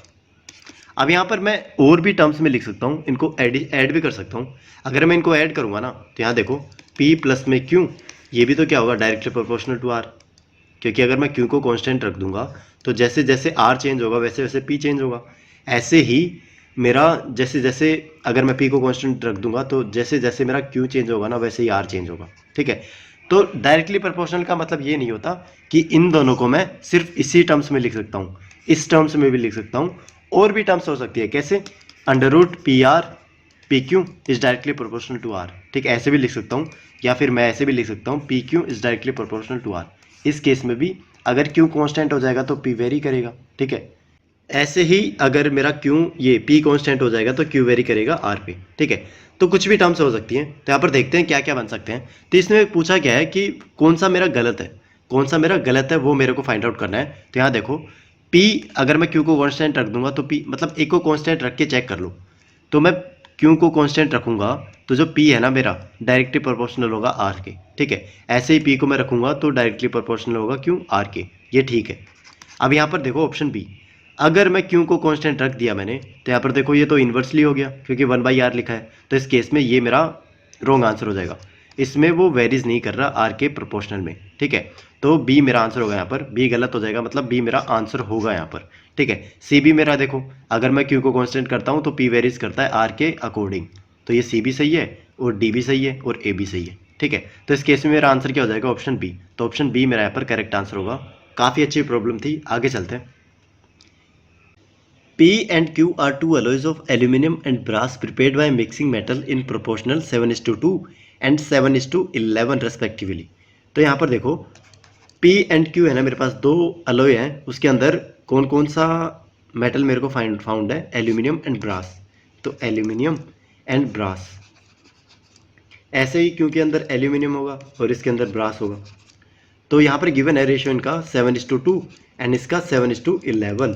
अब यहाँ पर मैं और भी टर्म्स में लिख सकता हूँ, इनको ऐड भी कर सकता हूँ। अगर मैं इनको ऐड करूँगा ना, तो यहाँ देखो P प्लस में Q, ये भी तो क्या होगा, डायरेक्टली प्रोपोर्शनल टू R, क्योंकि अगर मैं Q को कांस्टेंट रख दूंगा तो जैसे जैसे R चेंज होगा वैसे वैसे P चेंज होगा। ऐसे ही मेरा जैसे जैसे अगर मैं P को कांस्टेंट रख दूंगा तो जैसे जैसे मेरा Q चेंज होगा ना वैसे ही R चेंज होगा, ठीक है। तो डायरेक्टली प्रोपोर्शनल का मतलब ये नहीं होता कि इन दोनों को मैं सिर्फ इसी टर्म्स में लिख सकता हूँ, इस टर्म्स में भी लिख सकता हूँ, और भी टर्म्स हो सकती है। कैसे, under root PR PQ is directly proportional to R, ठीक, ऐसे भी लिख सकता हूँ, या फिर मैं ऐसे भी लिख सकता हूँ PQ is directly proportional to R। इस केस में भी अगर Q कांस्टेंट हो जाएगा तो P वेरी करेगा, ठीक है। ऐसे ही अगर मेरा ये P कांस्टेंट हो जाएगा तो Q वेरी करेगा R पे, ठीक है। तो कुछ भी टर्म्स हो सकती हैं। तो यहाँ पर देखते हैं क्या क्या बन सकते हैं। तो इसमें पूछा गया है कि कौन सा मेरा गलत है, कौन सा मेरा गलत है वो मेरे को फाइंड आउट करना है। तो यहाँ देखो P अगर मैं Q को कांस्टेंट रख दूंगा तो P, मतलब एक को कांस्टेंट रख के चेक कर लो, तो मैं Q को कांस्टेंट रखूंगा तो जो P है ना मेरा डायरेक्टली प्रोपोर्शनल होगा R के, ठीक है। ऐसे ही P को मैं रखूंगा तो डायरेक्टली प्रोपोर्शनल होगा क्यों, R के, ये ठीक है। अब यहाँ पर देखो ऑप्शन B, अगर मैं Q को कांस्टेंट रख दिया मैंने, तो यहाँ पर देखो ये तो इन्वर्सली हो गया क्योंकि 1/R लिखा है, तो इस केस में ये मेरा रॉन्ग आंसर हो जाएगा। इसमें वो वेरीज नहीं कर रहा R के प्रोपोर्शनल में, ठीक है। तो B मेरा आंसर होगा, यहाँ पर B गलत हो जाएगा, मतलब B मेरा आंसर होगा यहाँ पर, ठीक है। C भी मेरा देखो, अगर मैं Q को कांस्टेंट करता हूँ तो P वेरीज करता है R के अकॉर्डिंग, तो ये C भी सही है और D भी सही है और A भी सही है, ठीक है। तो इस केस में मेरा आंसर क्या हो जाएगा, ऑप्शन B। तो ऑप्शन B मेरा यहाँ पर करेक्ट आंसर होगा। काफ़ी अच्छी प्रॉब्लम थी, आगे चलते हैं। P and Q are two alloys of aluminum and brass prepared by mixing metal in proportional 7:2 and 7:11 respectively। तो यहाँ पर देखो P and Q है ना, मेरे पास दो अलॉय हैं, उसके अंदर कौन कौन सा मेटल मेरे को फाउंड है, एल्यूमिनियम एंड ब्रास। तो एल्यूमिनियम एंड ब्रास, ऐसे ही क्योंकि अंदर एल्यूमिनियम होगा और इसके अंदर ब्रास होगा। तो यहाँ पर गिवन है रेशियो इनका 7:2 एंड इसका 7:11।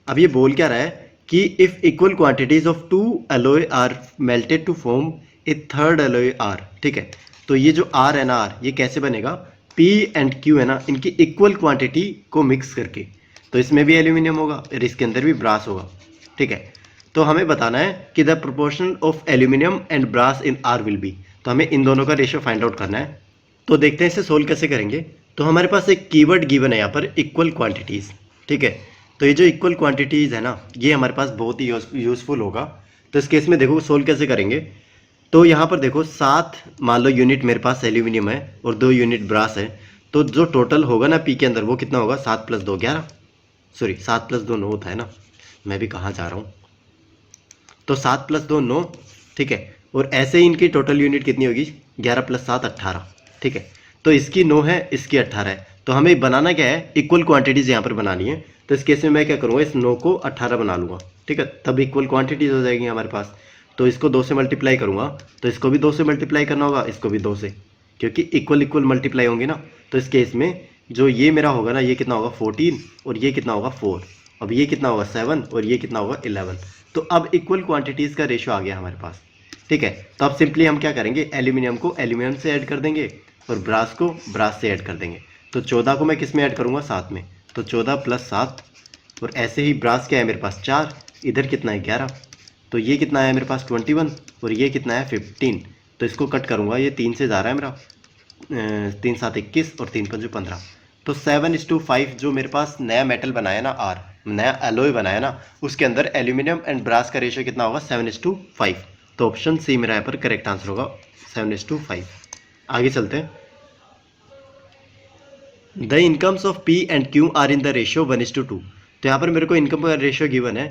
अब ये बोल क्या रहा है कि if equal quantities of two alloy are melted to form a third alloy R. ठीक है, तो ये जो आर है ना, आर ये कैसे बनेगा, P एंड Q है ना, इनकी इक्वल क्वांटिटी को मिक्स करके। तो इसमें भी एल्यूमिनियम होगा और इसके अंदर भी ब्रास होगा। ठीक है, तो हमें बताना है कि the proportion of aluminium and brass in R will be. तो हमें इन दोनों का रेशियो फाइंड आउट करना है। तो देखते हैं इसे सोल्व कैसे करेंगे। तो हमारे पास एक कीवर्ड गिवन है यहाँ पर, इक्वल क्वांटिटीज़। ठीक है, तो ये जो इक्वल क्वांटिटीज़ है ना, ये हमारे पास बहुत ही यूज़फुल होगा। तो इस केस में देखो सोल्व कैसे करेंगे। तो यहाँ पर देखो 7 मान लो यूनिट मेरे पास एल्यूमिनियम है और 2 यूनिट ब्रास है। तो जो टोटल होगा ना P के अंदर वो कितना होगा, 7 + 2 11, सॉरी 7 + 2 9 होता है ना, मैं भी कहाँ जा रहा हूँ। तो 7 + 2 9। ठीक है, और ऐसे ही इनकी टोटल यूनिट कितनी होगी, 11 + 7 18। ठीक है, तो इसकी 9 है, इसकी 18 है। तो हमें बनाना क्या है, इक्वल क्वांटिटीज़ यहाँ पर बनानी है। तो इस केस में मैं क्या करूँगा, इस 9 को 18 बना लूँगा। ठीक है, तब इक्वल क्वांटिटीज़ हो जाएगी हमारे पास। तो इसको 2 से मल्टीप्लाई करूँगा, तो इसको भी 2 से मल्टीप्लाई करना होगा, इसको भी 2 से, क्योंकि इक्वल मल्टीप्लाई होंगे ना। तो इस केस में जो ये मेरा होगा ना, ये कितना होगा 14 और ये कितना होगा 4। अब ये कितना होगा 7 और ये कितना होगा 11। तो अब इक्वल क्वांटिटीज़ का रेशियो आ गया हमारे पास। ठीक है, तो अब सिंपली हम क्या करेंगे, एल्यूमिनियम को एल्यूमिनियम से ऐड कर देंगे और ब्रास को ब्रास से ऐड कर देंगे। तो 14 को मैं किस में ऐड करूँगा, 7 में। तो 14 + 7, और ऐसे ही ब्रास क्या है मेरे पास 4, इधर कितना है 11, तो ये कितना है मेरे पास 21 और ये कितना है 15। तो इसको कट करूँगा, ये 3 से जा रहा है मेरा, 3 7 21 और 3 5 15। तो 7:5 जो मेरे पास नया मेटल बनाया ना, आर नया एलोय बनाया ना, उसके अंदर एल्यूमिनियम एंड ब्रास का रेशियो कितना होगा, 7:5। तो ऑप्शन सी मेरा यहाँ पर करेक्ट आंसर होगा, 7:5। आगे चलते हैं। The incomes of P and Q are in the ratio 1:2। तो यहाँ पर मेरे को इनकम का रेशियो गिवन है,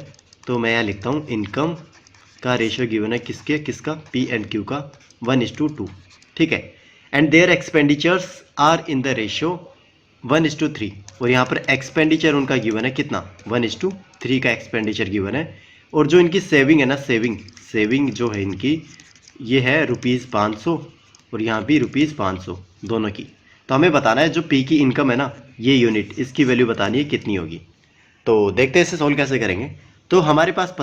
तो मैं यहाँ लिखता हूँ इनकम का रेशियो गिवन है किसका, P एंड Q का 1:2। ठीक है, and their expenditures are in the ratio 1:3। और यहाँ पर एक्सपेंडिचर उनका गिवन है कितना, 1:3 का एक्सपेंडिचर गिवन है। और जो इनकी सेविंग है ना, सेविंग जो है इनकी, ये है ₹500 और यहाँ भी ₹500 दोनों की। तो हमें बताना है जो P की इनकम है ना, ये यूनिट, इसकी वैल्यू बतानी है कितनी होगी। तो देखते हैं इसे सॉल्व कैसे करेंगे। तो हमारे पास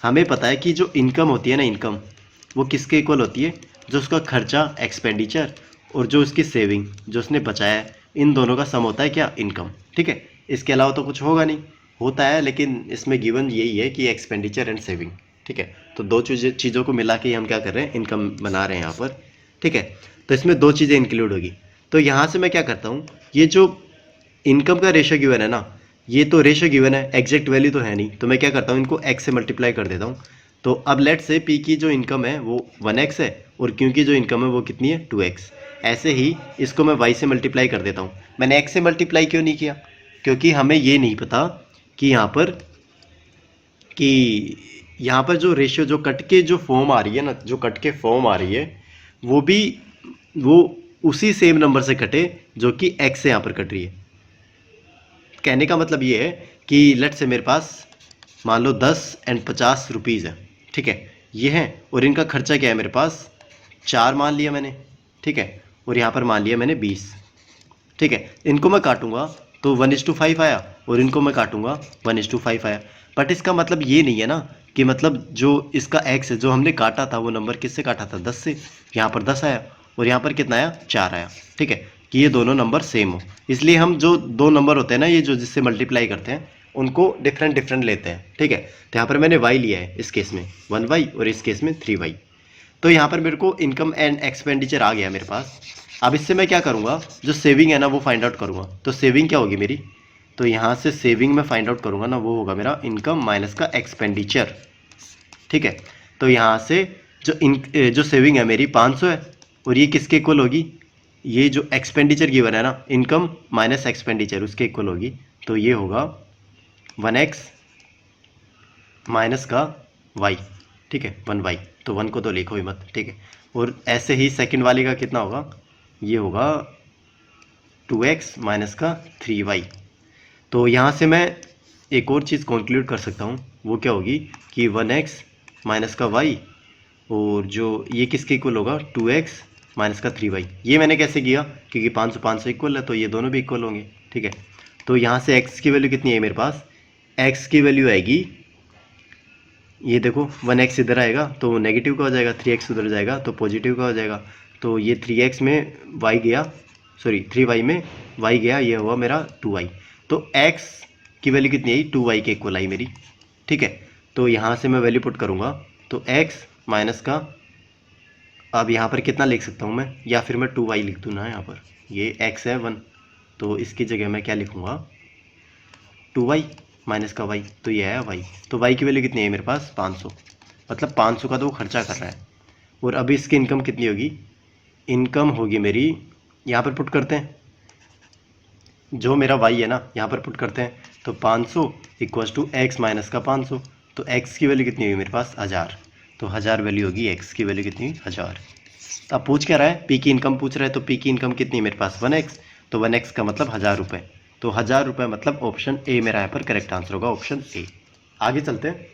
हमें पता है कि जो इनकम होती है ना, इनकम वो किसके इक्वल होती है, जो उसका खर्चा एक्सपेंडिचर और जो उसकी सेविंग जो उसने बचाया है, इन दोनों का सम होता है क्या, इनकम। ठीक है, इसके अलावा तो कुछ होगा नहीं, होता है लेकिन इसमें गिवन यही है कि एक्सपेंडिचर एंड सेविंग। ठीक है, तो दो चीज़ों को मिला के हम क्या कर रहे हैं, इनकम बना रहे हैं यहाँ पर। ठीक है, तो इसमें 2 चीज़ें इंक्लूड होगी। तो यहाँ से मैं क्या करता हूँ, ये जो इनकम का रेशियो गिवन है ना, ये तो रेशियो गिवन है, एग्जैक्ट वैल्यू तो है नहीं, तो मैं क्या करता हूँ, इनको x से मल्टीप्लाई कर देता हूँ। तो अब लेट से P की जो इनकम है वो 1x है और Q की जो इनकम है वो कितनी है, 2x। ऐसे ही इसको मैं y से मल्टीप्लाई कर देता हूँ। मैंने x से मल्टीप्लाई क्यों नहीं किया, क्योंकि हमें ये नहीं पता कि यहाँ पर जो रेशियो जो कट के जो फॉर्म आ रही है ना, जो कट के फॉर्म आ रही है वो उसी सेम नंबर से कटे जो कि x से यहाँ पर कट रही है। कहने का मतलब ये है कि लेट से मेरे पास मान लो 10 एंड 50 रुपीज़ है। ठीक है, ये है, और इनका खर्चा क्या है मेरे पास 4 मान लिया मैंने। ठीक है, और यहाँ पर मान लिया मैंने 20। ठीक है, इनको मैं काटूंगा तो 1:5 आया और इनको मैं काटूंगा 1:5 आया। बट इसका मतलब ये नहीं है ना कि मतलब जो इसका x है जो हमने काटा था वो नंबर किससे काटा था, 10 से। यहाँ पर 10 आया और यहाँ पर कितना आया, 4 आया। ठीक है, कि ये दोनों नंबर सेम हो, इसलिए हम जो 2 नंबर होते हैं ना, ये जो जिससे मल्टीप्लाई करते हैं उनको डिफरेंट लेते हैं। ठीक है, तो यहाँ पर मैंने y लिया है, इस केस में 1y और इस केस में 3y। तो यहाँ पर मेरे को इनकम एंड एक्सपेंडिचर आ गया मेरे पास। अब इससे मैं क्या करूँगा, जो सेविंग है ना वो फाइंड आउट करूँगा। तो सेविंग क्या होगी मेरी, तो यहाँ से सेविंग में फाइंड आउट करूँगा ना, वो होगा मेरा इनकम माइनस का एक्सपेंडिचर। ठीक है, तो यहाँ से जो सेविंग है मेरी 500 है और ये किसके इक्वल होगी, ये जो एक्सपेंडिचर गिवन है ना, इनकम माइनस एक्सपेंडिचर, उसके इक्वल होगी। तो ये होगा 1x माइनस का वाई, ठीक है, 1y, तो 1 को तो लिखो ही मत, ठीक है। और ऐसे ही सेकंड वाले का कितना होगा, ये होगा 2x माइनस का 3y। तो यहाँ से मैं एक और चीज़ कंक्लूड कर सकता हूँ, वो क्या होगी कि 1x माइनस का y, और जो ये किसके इक्वल होगा 2x माइनस का 3y। ये मैंने कैसे किया, क्योंकि 500 500 इक्वल है तो ये दोनों भी इक्वल होंगे, ठीक है। तो यहाँ से x की वैल्यू कितनी है मेरे पास, x की वैल्यू आएगी, ये देखो 1x इधर आएगा तो नेगेटिव का हो जाएगा, 3x उधर जाएगा तो पॉजिटिव का हो जाएगा। तो ये 3x में y गया, सॉरी 3y में y गया, ये हुआ मेरा 2y। तो x की वैल्यू कितनी आई, 2y के इक्वल आई मेरी, ठीक है। तो यहाँ से मैं वैल्यू पुट करूँगा तो x माइनस का, अब यहाँ पर कितना लिख सकता हूँ मैं, या फिर मैं 2y लिख दूँ ना, यहाँ पर ये x है 1, तो इसकी जगह मैं क्या लिखूँगा 2y माइनस का y, तो ये है y। तो y की वैल्यू कितनी है मेरे पास 500, मतलब 500 का तो वो खर्चा कर रहा है। और अभी इसकी इनकम कितनी होगी, इनकम होगी मेरी, यहाँ पर पुट करते हैं, जो मेरा y है ना यहाँ पर पुट करते हैं, तो 500 इक्वल्स टू x माइनस का 500, तो x की वैल्यू कितनी होगी मेरे पास 1000, तो 1000 वैल्यू होगी, x की वैल्यू कितनी 1000। अब पूछ क्या रहा है, p की इनकम पूछ रहा है, तो p की इनकम कितनी है मेरे पास 1x, तो 1x का मतलब 1000 रुपये, तो 1000 रुपये मतलब ऑप्शन ए मेरा यहाँ पर करेक्ट आंसर होगा, ऑप्शन ए। आगे चलते हैं।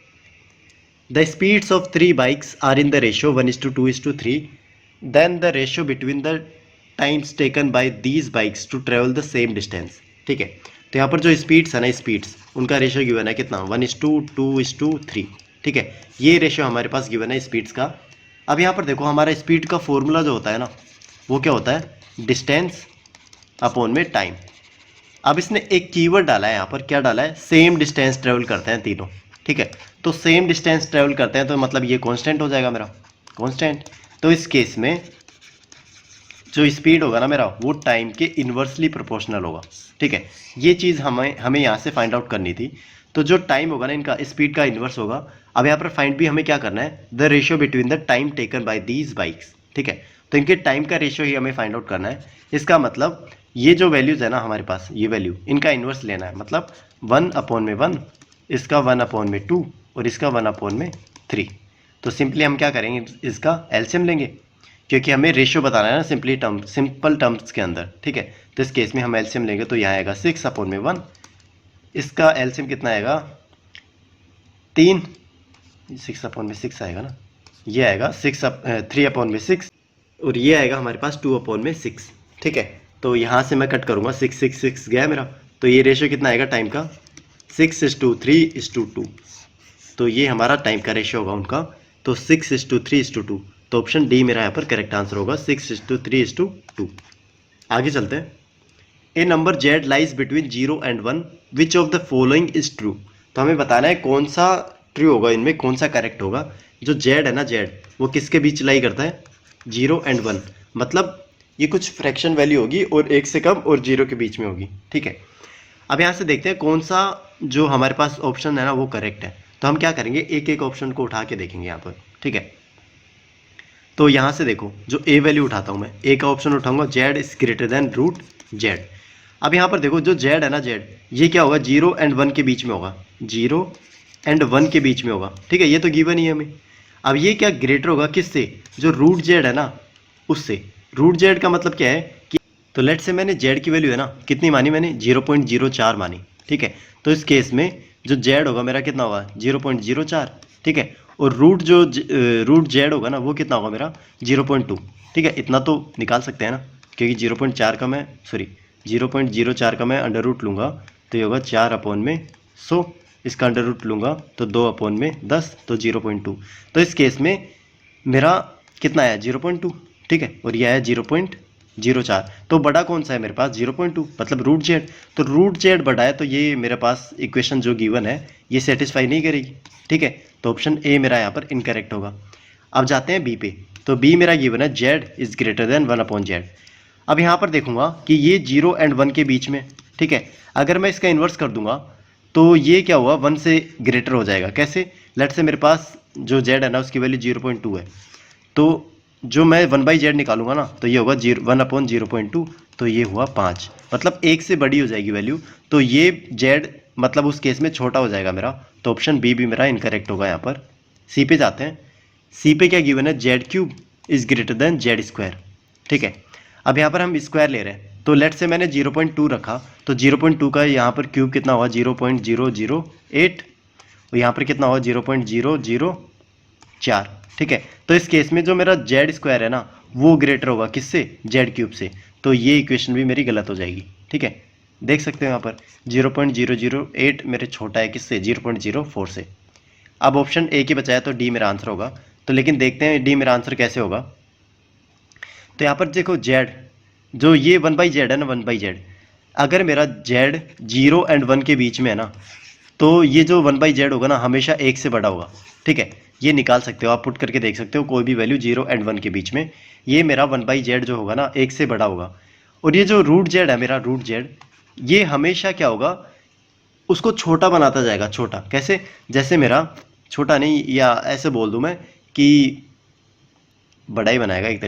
The speeds of 3 bikes are in the ratio 1:2:3, then the ratio between the times taken by these bikes to travel the same distance, ठीक है। तो यहाँ पर जो स्पीड्स है ना, स्पीड्स उनका रेशियो गिवन है कितना 1:2:3, ठीक है। ये रेशियो हमारे पास गिवन है स्पीड्स का। अब यहाँ पर देखो हमारा स्पीड का फॉर्मूला जो होता है ना, वो क्या होता है, डिस्टेंस अपॉन में टाइम। अब इसने एक कीवर्ड डाला है यहाँ पर, क्या डाला है, सेम डिस्टेंस ट्रेवल करते हैं तीनों, ठीक है। तो सेम डिस्टेंस ट्रेवल करते हैं तो मतलब ये कांस्टेंट हो जाएगा मेरा, कांस्टेंट। तो इस केस में जो स्पीड होगा ना मेरा, वो टाइम के इन्वर्सली प्रोपोर्शनल होगा, ठीक है। ये चीज़ हमें यहाँ से फाइंड आउट करनी थी। तो जो टाइम होगा ना इनका, स्पीड का इन्वर्स होगा। अब यहाँ पर फाइंड भी हमें क्या करना है, the ratio between the time taken by these bikes, ठीक है। तो इनके टाइम का रेशियो ही हमें फाइंड आउट करना है। इसका मतलब ये जो वैल्यूज़ है ना हमारे पास, ये वैल्यू इनका इन्वर्स लेना है, मतलब 1/1, इसका 1/2 और इसका 1/3। तो सिंपली हम क्या करेंगे, इसका एलसीएम लेंगे, क्योंकि हमें रेशियो बताना है ना सिंपल टर्म्स के अंदर, ठीक है। तो इस केस में हम एलसीएम लेंगे तो यहाँ आएगा 6/1, इसका एलसीएम कितना आएगा 3, 6/6 आएगा ना, ये आएगा 3/6, और ये आएगा हमारे पास 2/6, ठीक है। तो यहाँ से मैं कट करूँगा, 6 गया मेरा, तो ये रेशियो कितना आएगा टाइम का 6:3:2, तो ये हमारा टाइम का रेशियो होगा उनका, तो 6:3:2, तो ऑप्शन डी मेरा यहाँ पर करेक्ट आंसर होगा 6:3:2। आगे चलते हैं। A number Z lies between 0 and 1, which of the following is true. तो हमें बताना है कौन सा ट्रू होगा, इनमें कौन सा करेक्ट होगा। जो जेड है ना, जेड वो किसके बीच लाई करता है 0 and 1, मतलब ये कुछ फ्रैक्शन वैल्यू होगी और 1 से कम और 0 के बीच में होगी, ठीक है। अब यहाँ से देखते हैं कौन सा जो हमारे पास ऑप्शन है ना वो करेक्ट है। तो हम क्या करेंगे, एक एक ऑप्शन को उठा के देखेंगे यहाँ पर, ठीक है। तो यहाँ से देखो, जो ए वैल्यू उठाता हूँ मैं, ए का ऑप्शन उठाऊंगा, Z is greater than root Z. अब यहाँ पर देखो जो जेड है ना, जेड ये क्या होगा 0 and 1 के बीच में होगा, 0 and 1 के बीच में होगा, ठीक है। ये तो गिवन ही है हमें। अब ये क्या ग्रेटर होगा किससे, जो रूट जेड है ना उससे। रूट जेड का मतलब क्या है कि, तो लेट से मैंने जेड की वैल्यू है ना कितनी मानी, मैंने 0.04 मानी, ठीक है। तो इस केस में जो जेड होगा मेरा कितना होगा 0.04, ठीक है। और रूट जेड होगा ना वो कितना होगा मेरा 0.2, ठीक है। इतना तो निकाल सकते हैं ना, क्योंकि 0.4 का मैं 0.04 का मैं अंडर रूट लूँगा तो ये होगा 4/100, इसका अंडर रूट लूँगा तो 2/10, तो 0.2। तो इस केस में मेरा कितना आया 0.2, ठीक है, और यह आया 0.04। तो बड़ा कौन सा है मेरे पास 0.2, मतलब रूट जेड। तो रूट जेड बड़ा है, तो ये मेरे पास इक्वेशन जो गिवन है ये सेटिस्फाई नहीं करेगी, ठीक है। तो ऑप्शन ए मेरा यहाँ पर इनकरेक्ट होगा। अब जाते हैं बी पे। तो बी मेरा गिवन है Z is greater then 1/z। अब यहाँ पर देखूंगा कि ये 0 and 1 के बीच में, ठीक है। अगर मैं इसका इन्वर्स कर दूंगा तो ये क्या हुआ 1 से ग्रेटर हो जाएगा। कैसे, लेट से मेरे पास जो जेड है ना उसकी वैल्यू 0.2 है, तो जो मैं 1/z निकालूंगा ना तो ये होगा 1/0.2, तो ये हुआ 5, मतलब 1 से बड़ी हो जाएगी वैल्यू। तो ये जेड मतलब उस केस में छोटा हो जाएगा मेरा, तो ऑप्शन बी भी मेरा इनकरेक्ट होगा यहाँ पर। सी पे जाते हैं। सी पे क्या गिवन है, Z cube is greater then Z square. ठीक है, अब यहाँ पर हम स्क्वायर ले रहे हैं, तो लेट से मैंने 0.2 रखा, तो 0.2 का यहाँ पर क्यूब कितना हुआ 0.008, और यहाँ पर कितना हुआ 0.004। ठीक है, तो इस केस में जो मेरा जेड स्क्वायर है ना वो ग्रेटर होगा किससे, जेड क्यूब से, तो ये इक्वेशन भी मेरी गलत हो जाएगी। ठीक है, देख सकते हो यहाँ पर 0.008 मेरे छोटा है किससे, 0.04 से। अब ऑप्शन ए की बचाया तो डी मेरा आंसर होगा, तो लेकिन देखते हैं डी मेरा आंसर कैसे होगा। तो यहाँ पर देखो जेड, जो ये 1/z है ना, 1/z, अगर मेरा z 0 और 1 के बीच में है ना, तो ये जो 1/z होगा ना हमेशा 1 से बड़ा होगा। ठीक है, ये निकाल सकते हो आप, पुट करके देख सकते हो कोई भी वैल्यू 0 और 1 के बीच में, ये मेरा 1/z जो होगा ना 1 से बड़ा होगा। और ये जो रूट z है मेरा, रूट z, ये हमेशा क्या होगा, उसको छोटा बनाता जाएगा। छोटा कैसे, जैसे मेरा छोटा नहीं, या ऐसे बोल दूं मैं कि बड़ा ही बनाएगा एक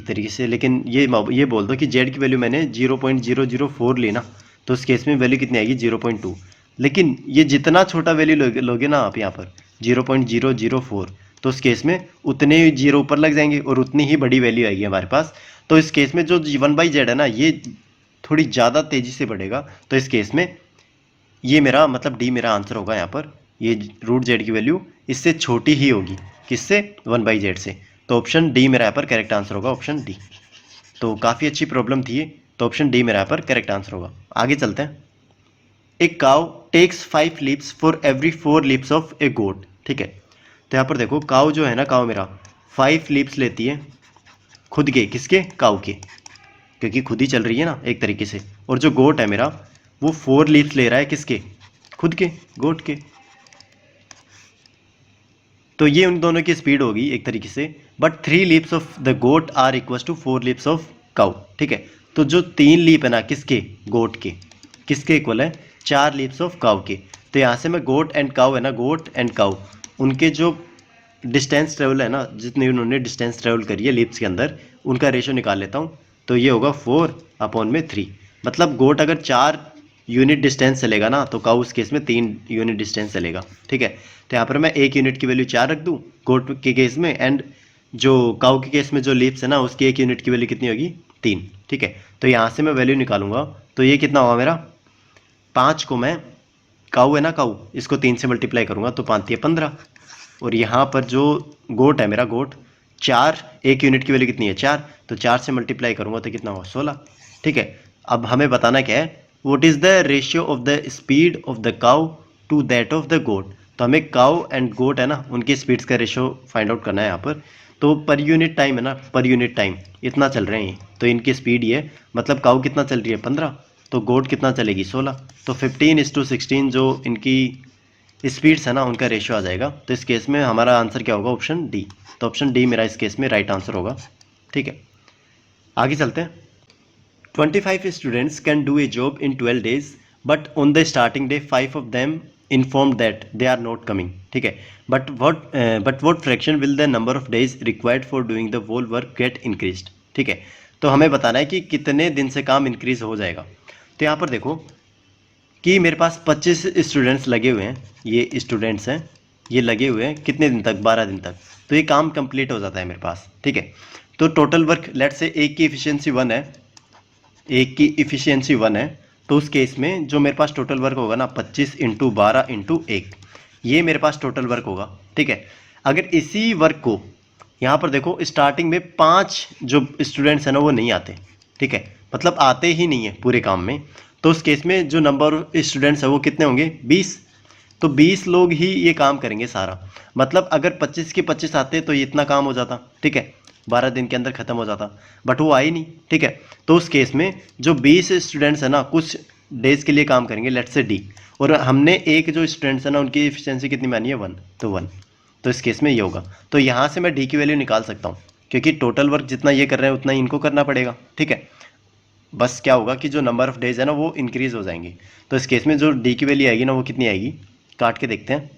तरीके से, लेकिन ये बोल दो कि z की वैल्यू मैंने 0.004 ली ना, तो उस केस में वैल्यू कितनी आएगी 0.2। लेकिन ये जितना छोटा वैल्यू लोगे ना आप यहाँ पर 0.004, तो उस केस में उतने जीरो ऊपर लग जाएंगे और उतनी ही बड़ी वैल्यू आएगी हमारे पास। तो इस केस में जो 1/z है ना ये थोड़ी ज़्यादा तेज़ी से बढ़ेगा, तो इस केस में ये मेरा मतलब डी मेरा आंसर होगा यहाँ पर। ये रूट z की वैल्यू इससे छोटी ही होगी, किससे, 1/z से। तो ऑप्शन डी मेरा यहाँ पर करेक्ट आंसर होगा, ऑप्शन डी। तो काफ़ी अच्छी प्रॉब्लम थी ये, तो ऑप्शन डी मेरा यहाँ पर करेक्ट आंसर होगा। आगे चलते हैं। A cow takes 5 leaps for every 4 leaps of a goat. ठीक है, तो यहाँ पर देखो काउ जो है ना, काउ मेरा 5 लीप्स लेती है खुद के, किसके, काउ के, क्योंकि खुद ही चल रही है ना एक तरीके से। और जो गोट है मेरा वो 4 लीप्स ले रहा है, किसके, खुद के, गोट के। तो ये उन दोनों की स्पीड होगी एक तरीके से, but 3 leaps of the goat are equal to 4 leaps of cow. ठीक है, तो जो 3 लीप है ना किसके, गोट के, किसके इक्वल है, 4 लीप्स ऑफ काउ के। तो यहाँ से मैं गोट एंड काउ है ना, गोट एंड काउ, उनके जो डिस्टेंस ट्रेवल है ना, जितनी उन्होंने डिस्टेंस ट्रेवल करी है लीप्स के अंदर, उनका रेशो निकाल लेता हूँ। तो ये होगा 4/3, मतलब गोट अगर 4 यूनिट डिस्टेंस चलेगा ना, तो काउ उस केस में 3 यूनिट डिस्टेंस चलेगा। ठीक है, तो यहाँ पर मैं 1 यूनिट की वैल्यू 4 रख दूँ गोट के केस में, एंड जो काउ के केस में जो लीप्स है ना उसकी 1 यूनिट की वैल्यू कितनी होगी, 3। ठीक है, तो यहाँ से मैं वैल्यू निकालूंगा, तो ये कितना होगा मेरा, 5 को मैं, काउ है ना काउ, इसको 3 से मल्टीप्लाई करूँगा तो 5 × 15, और यहाँ पर जो गोट है मेरा, गोट 4, 1 यूनिट की वैल्यू कितनी है, 4, तो 4 से मल्टीप्लाई करूँगा तो कितना होगा, 16। ठीक है, अब हमें बताना क्या है, what is the ratio of the speed of the cow to that of the goat. तो हमें काउ एंड गोट है ना उनकी स्पीड्स का रेशियो फाइंड आउट करना है यहाँ पर। तो पर यूनिट टाइम है ना, पर यूनिट टाइम इतना चल रहे हैं, तो इनकी स्पीड ये, मतलब काउ कितना चल रही है 15, तो गोट कितना चलेगी 16, तो 15:16 जो इनकी स्पीड्स है ना उनका रेशियो आ जाएगा। तो इस केस में हमारा आंसर क्या होगा, ऑप्शन डी। तो ऑप्शन डी मेरा इस केस में राइट आंसर होगा। ठीक है, आगे चलते हैं। 25 students can do a job in 12 days, but on the starting day 5 of them informed that they are not coming. ठीक है, but what fraction will the number of days required for doing the whole work get increased. ठीक है, तो हमें बताना है कि कितने दिन से काम इंक्रीज हो जाएगा। तो यहाँ पर देखो कि मेरे पास 25 स्टूडेंट्स लगे हुए हैं, ये स्टूडेंट्स हैं, ये लगे हुए हैं कितने दिन तक, 12 दिन तक, तो ये काम कंप्लीट हो जाता है मेरे पास। ठीक है, तो टोटल वर्क लेट से एक की इफिशियंसी 1 है, एक की इफिशियंसी 1 है, तो उस केस में जो मेरे पास टोटल वर्क होगा ना 25 × 12 × 1, ये मेरे पास टोटल वर्क होगा। ठीक है, अगर इसी वर्क को यहाँ पर देखो स्टार्टिंग में 5 जो स्टूडेंट्स हैं ना वो नहीं आते, ठीक है, मतलब आते ही नहीं है पूरे काम में, तो उस केस में जो नंबर ऑफ स्टूडेंट्स है वो कितने होंगे, 20। तो 20 लोग ही ये काम करेंगे सारा, मतलब अगर 25 के 25 आते तो ये इतना काम हो जाता। ठीक है, 12 दिन के अंदर ख़त्म हो जाता, बट वो आए नहीं। ठीक है, तो उस केस में जो 20 स्टूडेंट्स है ना कुछ डेज़ के लिए काम करेंगे, लेट से डी, और हमने एक जो स्टूडेंट्स है ना उनकी एफिशिएंसी कितनी मानी है, 1, तो 1, तो इस केस में ये होगा। तो यहाँ से मैं डी की वैल्यू निकाल सकता हूँ, क्योंकि टोटल वर्क जितना ये कर रहे हैं उतना इनको करना पड़ेगा। ठीक है, बस क्या होगा कि जो नंबर ऑफ डेज है ना वो इंक्रीज़ हो जाएंगे। तो इस केस में जो डी की वैल्यू आएगी ना वो कितनी आएगी, काट के देखते हैं,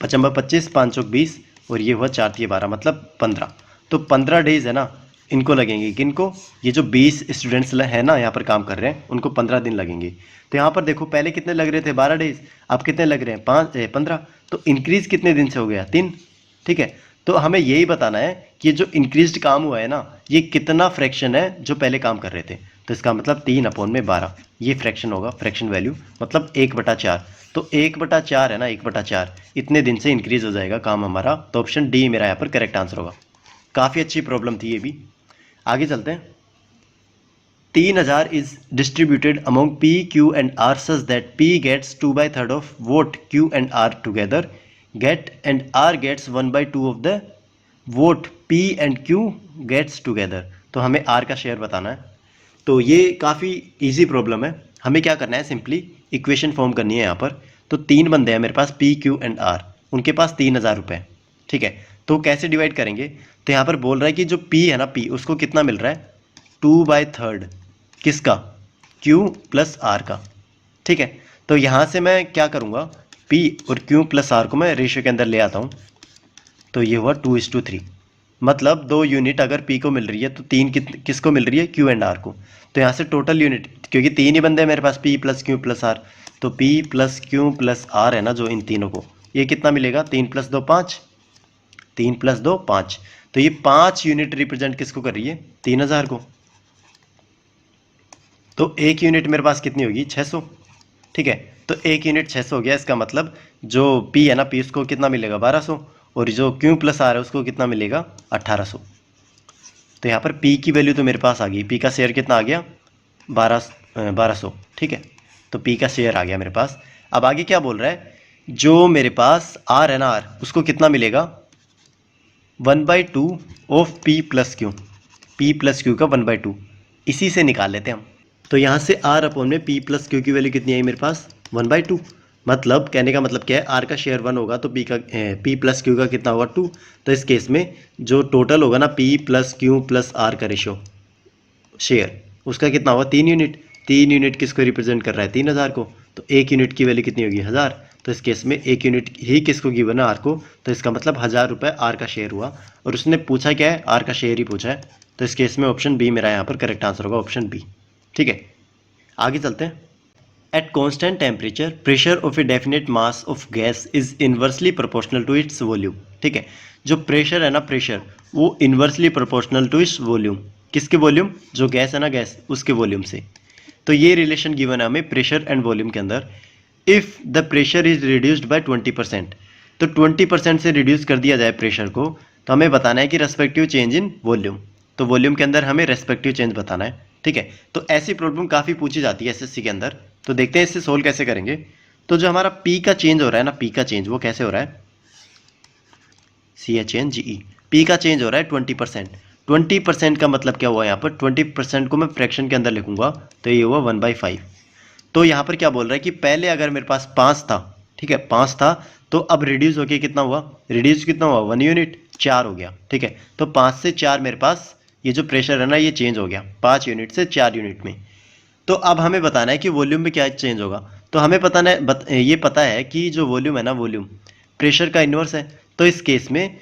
5×25 5 × 20, और ये हुआ 4 × 12 मतलब 15। तो 15 डेज है ना, इनको लगेंगे, किनको, ये जो 20 स्टूडेंट्स है ना यहाँ पर काम कर रहे हैं, उनको 15 दिन लगेंगे। तो यहाँ पर देखो पहले कितने लग रहे थे 12 डेज, अब कितने लग रहे हैं 15। तो इंक्रीज कितने दिन से हो गया 3। ठीक है, तो हमें यही बताना है कि जो इंक्रीज्ड काम हुआ है ना ये कितना फ्रैक्शन है जो पहले काम कर रहे थे। तो इसका मतलब 3/12 ये फ्रैक्शन होगा, फ्रैक्शन वैल्यू मतलब 1/4। तो 1/4 है ना, 1/4 इतने दिन से इंक्रीज हो जाएगा काम हमारा। तो ऑप्शन डी मेरा यहाँ पर करेक्ट आंसर होगा। काफ़ी अच्छी प्रॉब्लम थी ये भी। आगे चलते हैं। 3000 is distributed among P, Q and R such that P gets 2/3 of vote Q and R together get and R gets 1/2 of the vote P and Q gets together। तो हमें R का share बताना है। तो ये काफ़ी easy problem है। हमें क्या करना है, सिंपली इक्वेशन फॉर्म करनी है यहाँ पर। तो 3 बंदे हैं मेरे पास P, Q and R, उनके पास 3000 रुपये। ठीक है, तो कैसे डिवाइड करेंगे। तो यहाँ पर बोल रहा है कि जो P है ना, P उसको कितना मिल रहा है 2/3 किसका, Q प्लस R का। ठीक है, तो यहाँ से मैं क्या करूँगा, P और Q प्लस R को मैं रेशियो के अंदर ले आता हूँ। तो ये हुआ 2:3। मतलब 2 यूनिट अगर P को मिल रही है तो 3 किसको मिल रही है, Q एंड R को। तो यहाँ से टोटल यूनिट, क्योंकि 3 ही बंदे हैं मेरे पास P plus Q plus R, तो P plus Q plus R है ना जो इन तीनों को, ये कितना मिलेगा 3 + 2 5, 3 + 2 5। तो ये 5 यूनिट रिप्रेजेंट किसको कर रही है, 3000 को। तो एक यूनिट मेरे पास कितनी होगी 600। ठीक है, तो एक यूनिट 600 हो गया। इसका मतलब जो P है ना, P उसको कितना मिलेगा 1200, और जो Q प्लस R है उसको कितना मिलेगा 1800। तो यहाँ पर P की वैल्यू तो मेरे पास आ गई, P का शेयर कितना आ गया 1200। ठीक है, तो P का शेयर आ गया मेरे पास। अब आगे क्या बोल रहा है, जो मेरे पास R है ना, R उसको कितना मिलेगा 1/2 of P plus Q, P plus Q का 1/2, इसी से निकाल लेते हैं हम। तो यहाँ से R अपॉन में P प्लस Q की वैल्यू कितनी आई मेरे पास 1/2। मतलब कहने का मतलब क्या है, R का शेयर 1 होगा तो P प्लस Q का कितना होगा 2। तो इस केस में जो टोटल होगा ना P plus Q plus R का रेशो शेयर, उसका कितना होगा 3 यूनिट। 3 यूनिट किसको रिप्रेजेंट कर रहा है 3000 को। तो एक यूनिट की वैल्यू कितनी होगी 1000। तो इस केस में एक यूनिट ही किसको गिवन है, R को। तो इसका मतलब 1000 रुपये R का शेयर हुआ, और उसने पूछा क्या है, R का शेयर ही पूछा है। तो इस केस में ऑप्शन बी मेरा यहाँ पर करेक्ट आंसर होगा, ऑप्शन बी। ठीक है, आगे चलते हैं। At constant temperature pressure of a definite mass of gas is inversely proportional to its volume. ठीक है, जो प्रेशर है ना, प्रेशर वो inversely proportional to its volume. किसके वॉल्यूम, जो गैस है ना, गैस उसके वॉल्यूम से। तो ये रिलेशन गिवन है हमें प्रेशर एंड वॉल्यूम के अंदर। If the pressure is reduced by 20%, तो 20% से रिड्यूस कर दिया जाए प्रेशर को, तो हमें बताना है कि रेस्पेक्टिव चेंज इन वॉल्यूम। तो वॉल्यूम के अंदर हमें रेस्पेक्टिव चेंज बताना है। ठीक है, तो ऐसी प्रॉब्लम काफ़ी पूछी जाती है एसएससी के अंदर। तो देखते हैं इससे सोल्व कैसे करेंगे। तो जो हमारा P का चेंज हो रहा है ना, P का चेंज वो कैसे हो रहा है, CHNGE, P का चेंज हो रहा है 20%। 20% का मतलब क्या हुआ, यहाँ पर 20% को मैं फ्रैक्शन के अंदर लिखूंगा, तो ये हुआ 1/5। तो यहाँ पर क्या बोल रहा है कि पहले अगर मेरे पास 5 था, ठीक है 5 था, तो अब रिड्यूस होके कितना हुआ, रिड्यूस कितना हुआ 1 यूनिट, 4 हो गया। ठीक है, तो 5 से 4 मेरे पास ये जो प्रेशर है ना ये चेंज हो गया 5 यूनिट से 4 यूनिट में। तो अब हमें बताना है कि वॉल्यूम में क्या चेंज होगा। तो हमें ये पता है कि जो वॉल्यूम है ना, वॉल्यूम प्रेशर का इन्वर्स है। तो इस केस में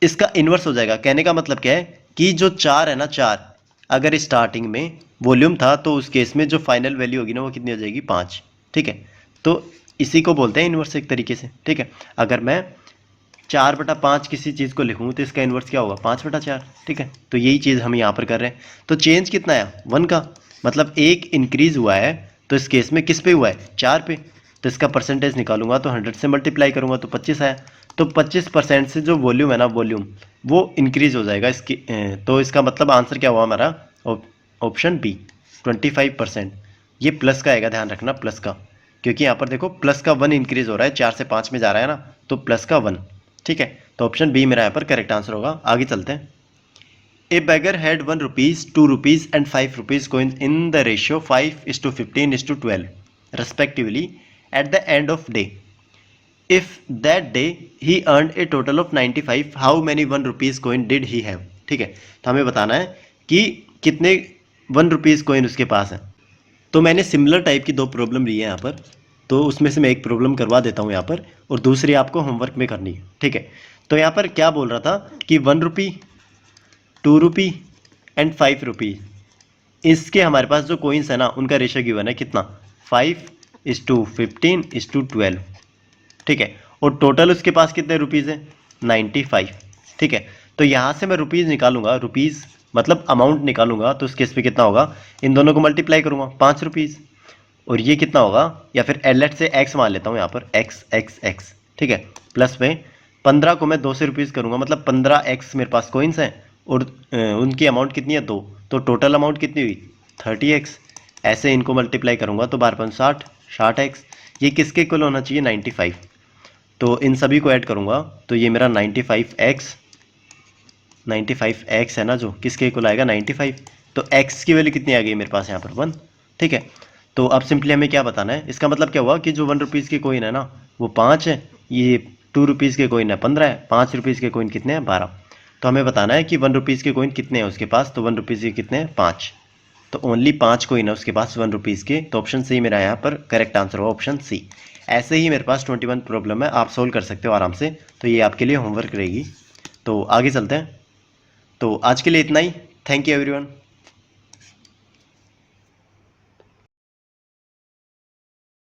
इसका इन्वर्स हो जाएगा। कहने का मतलब क्या है कि जो 4 है ना, 4 अगर स्टार्टिंग में वॉल्यूम था तो उस केस में जो फाइनल वैल्यू होगी ना वो कितनी हो जाएगी 5। ठीक है, तो इसी को बोलते हैं इन्वर्स एक तरीके से। ठीक है, अगर मैं 4/5 किसी चीज़ को लिखूँ तो इसका इन्वर्स क्या होगा 5/4। ठीक है, तो यही चीज़ हम यहाँ पर कर रहे हैं। तो चेंज कितना है 1 का, मतलब एक इंक्रीज हुआ है। तो इस केस में किस पे हुआ है 4 पे। तो इसका परसेंटेज निकालूंगा तो 100 से मल्टीप्लाई करूंगा तो 25 आया। तो 25% से जो वॉल्यूम है ना, वॉल्यूम वो इंक्रीज हो जाएगा इसकी। तो इसका मतलब आंसर क्या हुआ हमारा, ऑप्शन बी 25%। ये प्लस का आएगा, ध्यान रखना प्लस का, क्योंकि यहाँ पर देखो प्लस का 1 इंक्रीज हो रहा है, 4 से 5 में जा रहा है ना, तो प्लस का 1। ठीक है, तो ऑप्शन बी मेरा यहाँ पर करेक्ट आंसर होगा। आगे चलते हैं। ए beggar had 1 rupees, 2 rupees and 5 rupees coin in the ratio 5:15:12 respectively at the end of day. If that day he earned a total of 95, how many 1 rupees coin did he have? ठीक है, तो हमें बताना है कि कितने 1 rupees coin उसके पास है। तो मैंने सिमिलर टाइप की 2 प्रॉब्लम ली है यहाँ पर, तो उसमें से मैं एक प्रॉब्लम करवा देता हूँ यहाँ पर, और दूसरी आपको होमवर्क में करनी है। ठीक है, तो यहाँ पर क्या बोल रहा था कि 1 रुपी, 2 रुपी एंड 5 रुपीज़, इसके हमारे पास जो कोइंस है ना उनका रेशियो गिवन है कितना, 5:15:12, ठीक है। और टोटल उसके पास कितने रुपीज़ है, 95, ठीक है। तो यहाँ से मैं रुपीज़ निकालूंगा, रुपीज़ मतलब अमाउंट निकालूंगा, तो उस केस पे कितना होगा, इन दोनों को मल्टीप्लाई करूंगा, 5 रुपीज़, और ये कितना होगा, या फिर एलेट से एक्स मान लेता हूँ यहाँ पर, एक्स एक्स एक्स, ठीक है। प्लस में 15 को मैं 2 से रुपीज़ करूँगा, मतलब 15x मेरे पास कोइंस हैं, और उनकी अमाउंट कितनी है, 2, तो टोटल अमाउंट कितनी हुई, 30x। ऐसे इनको मल्टीप्लाई करूँगा तो 12×5 60x, ये किसके इक्वल होना चाहिए, 95। तो इन सभी को ऐड करूँगा तो ये मेरा 95x है ना, जो किसके इक्वल आएगा, 95। तो x की वैल्यू कितनी आ गई मेरे पास यहाँ पर, 1, ठीक है। तो अब सिंपली हमें क्या बताना है, इसका मतलब क्या हुआ कि जो 1 रुपीज़ की कोइन है ना वो 5 है, ये 2 रुपीज़ के कोइन है 15 है, 5 रुपीज़ के कोइन कितने हैं, 12। तो हमें बताना है कि 1 रुपीज़ के कोइन कितने हैं उसके पास, तो 1 रुपीज़ के कितने हैं, 5। तो ओनली 5 कोइन है उसके पास 1 रुपीज़ के, तो ऑप्शन सी मेरा यहाँ पर करेक्ट आंसर होगा, ऑप्शन सी। ऐसे ही मेरे पास 21 प्रॉब्लम है, आप सोल्व कर सकते हो आराम से, तो ये आपके लिए होमवर्क रहेगी। तो आगे चलते हैं। तो आज के लिए इतना ही, थैंक यू एवरीवन।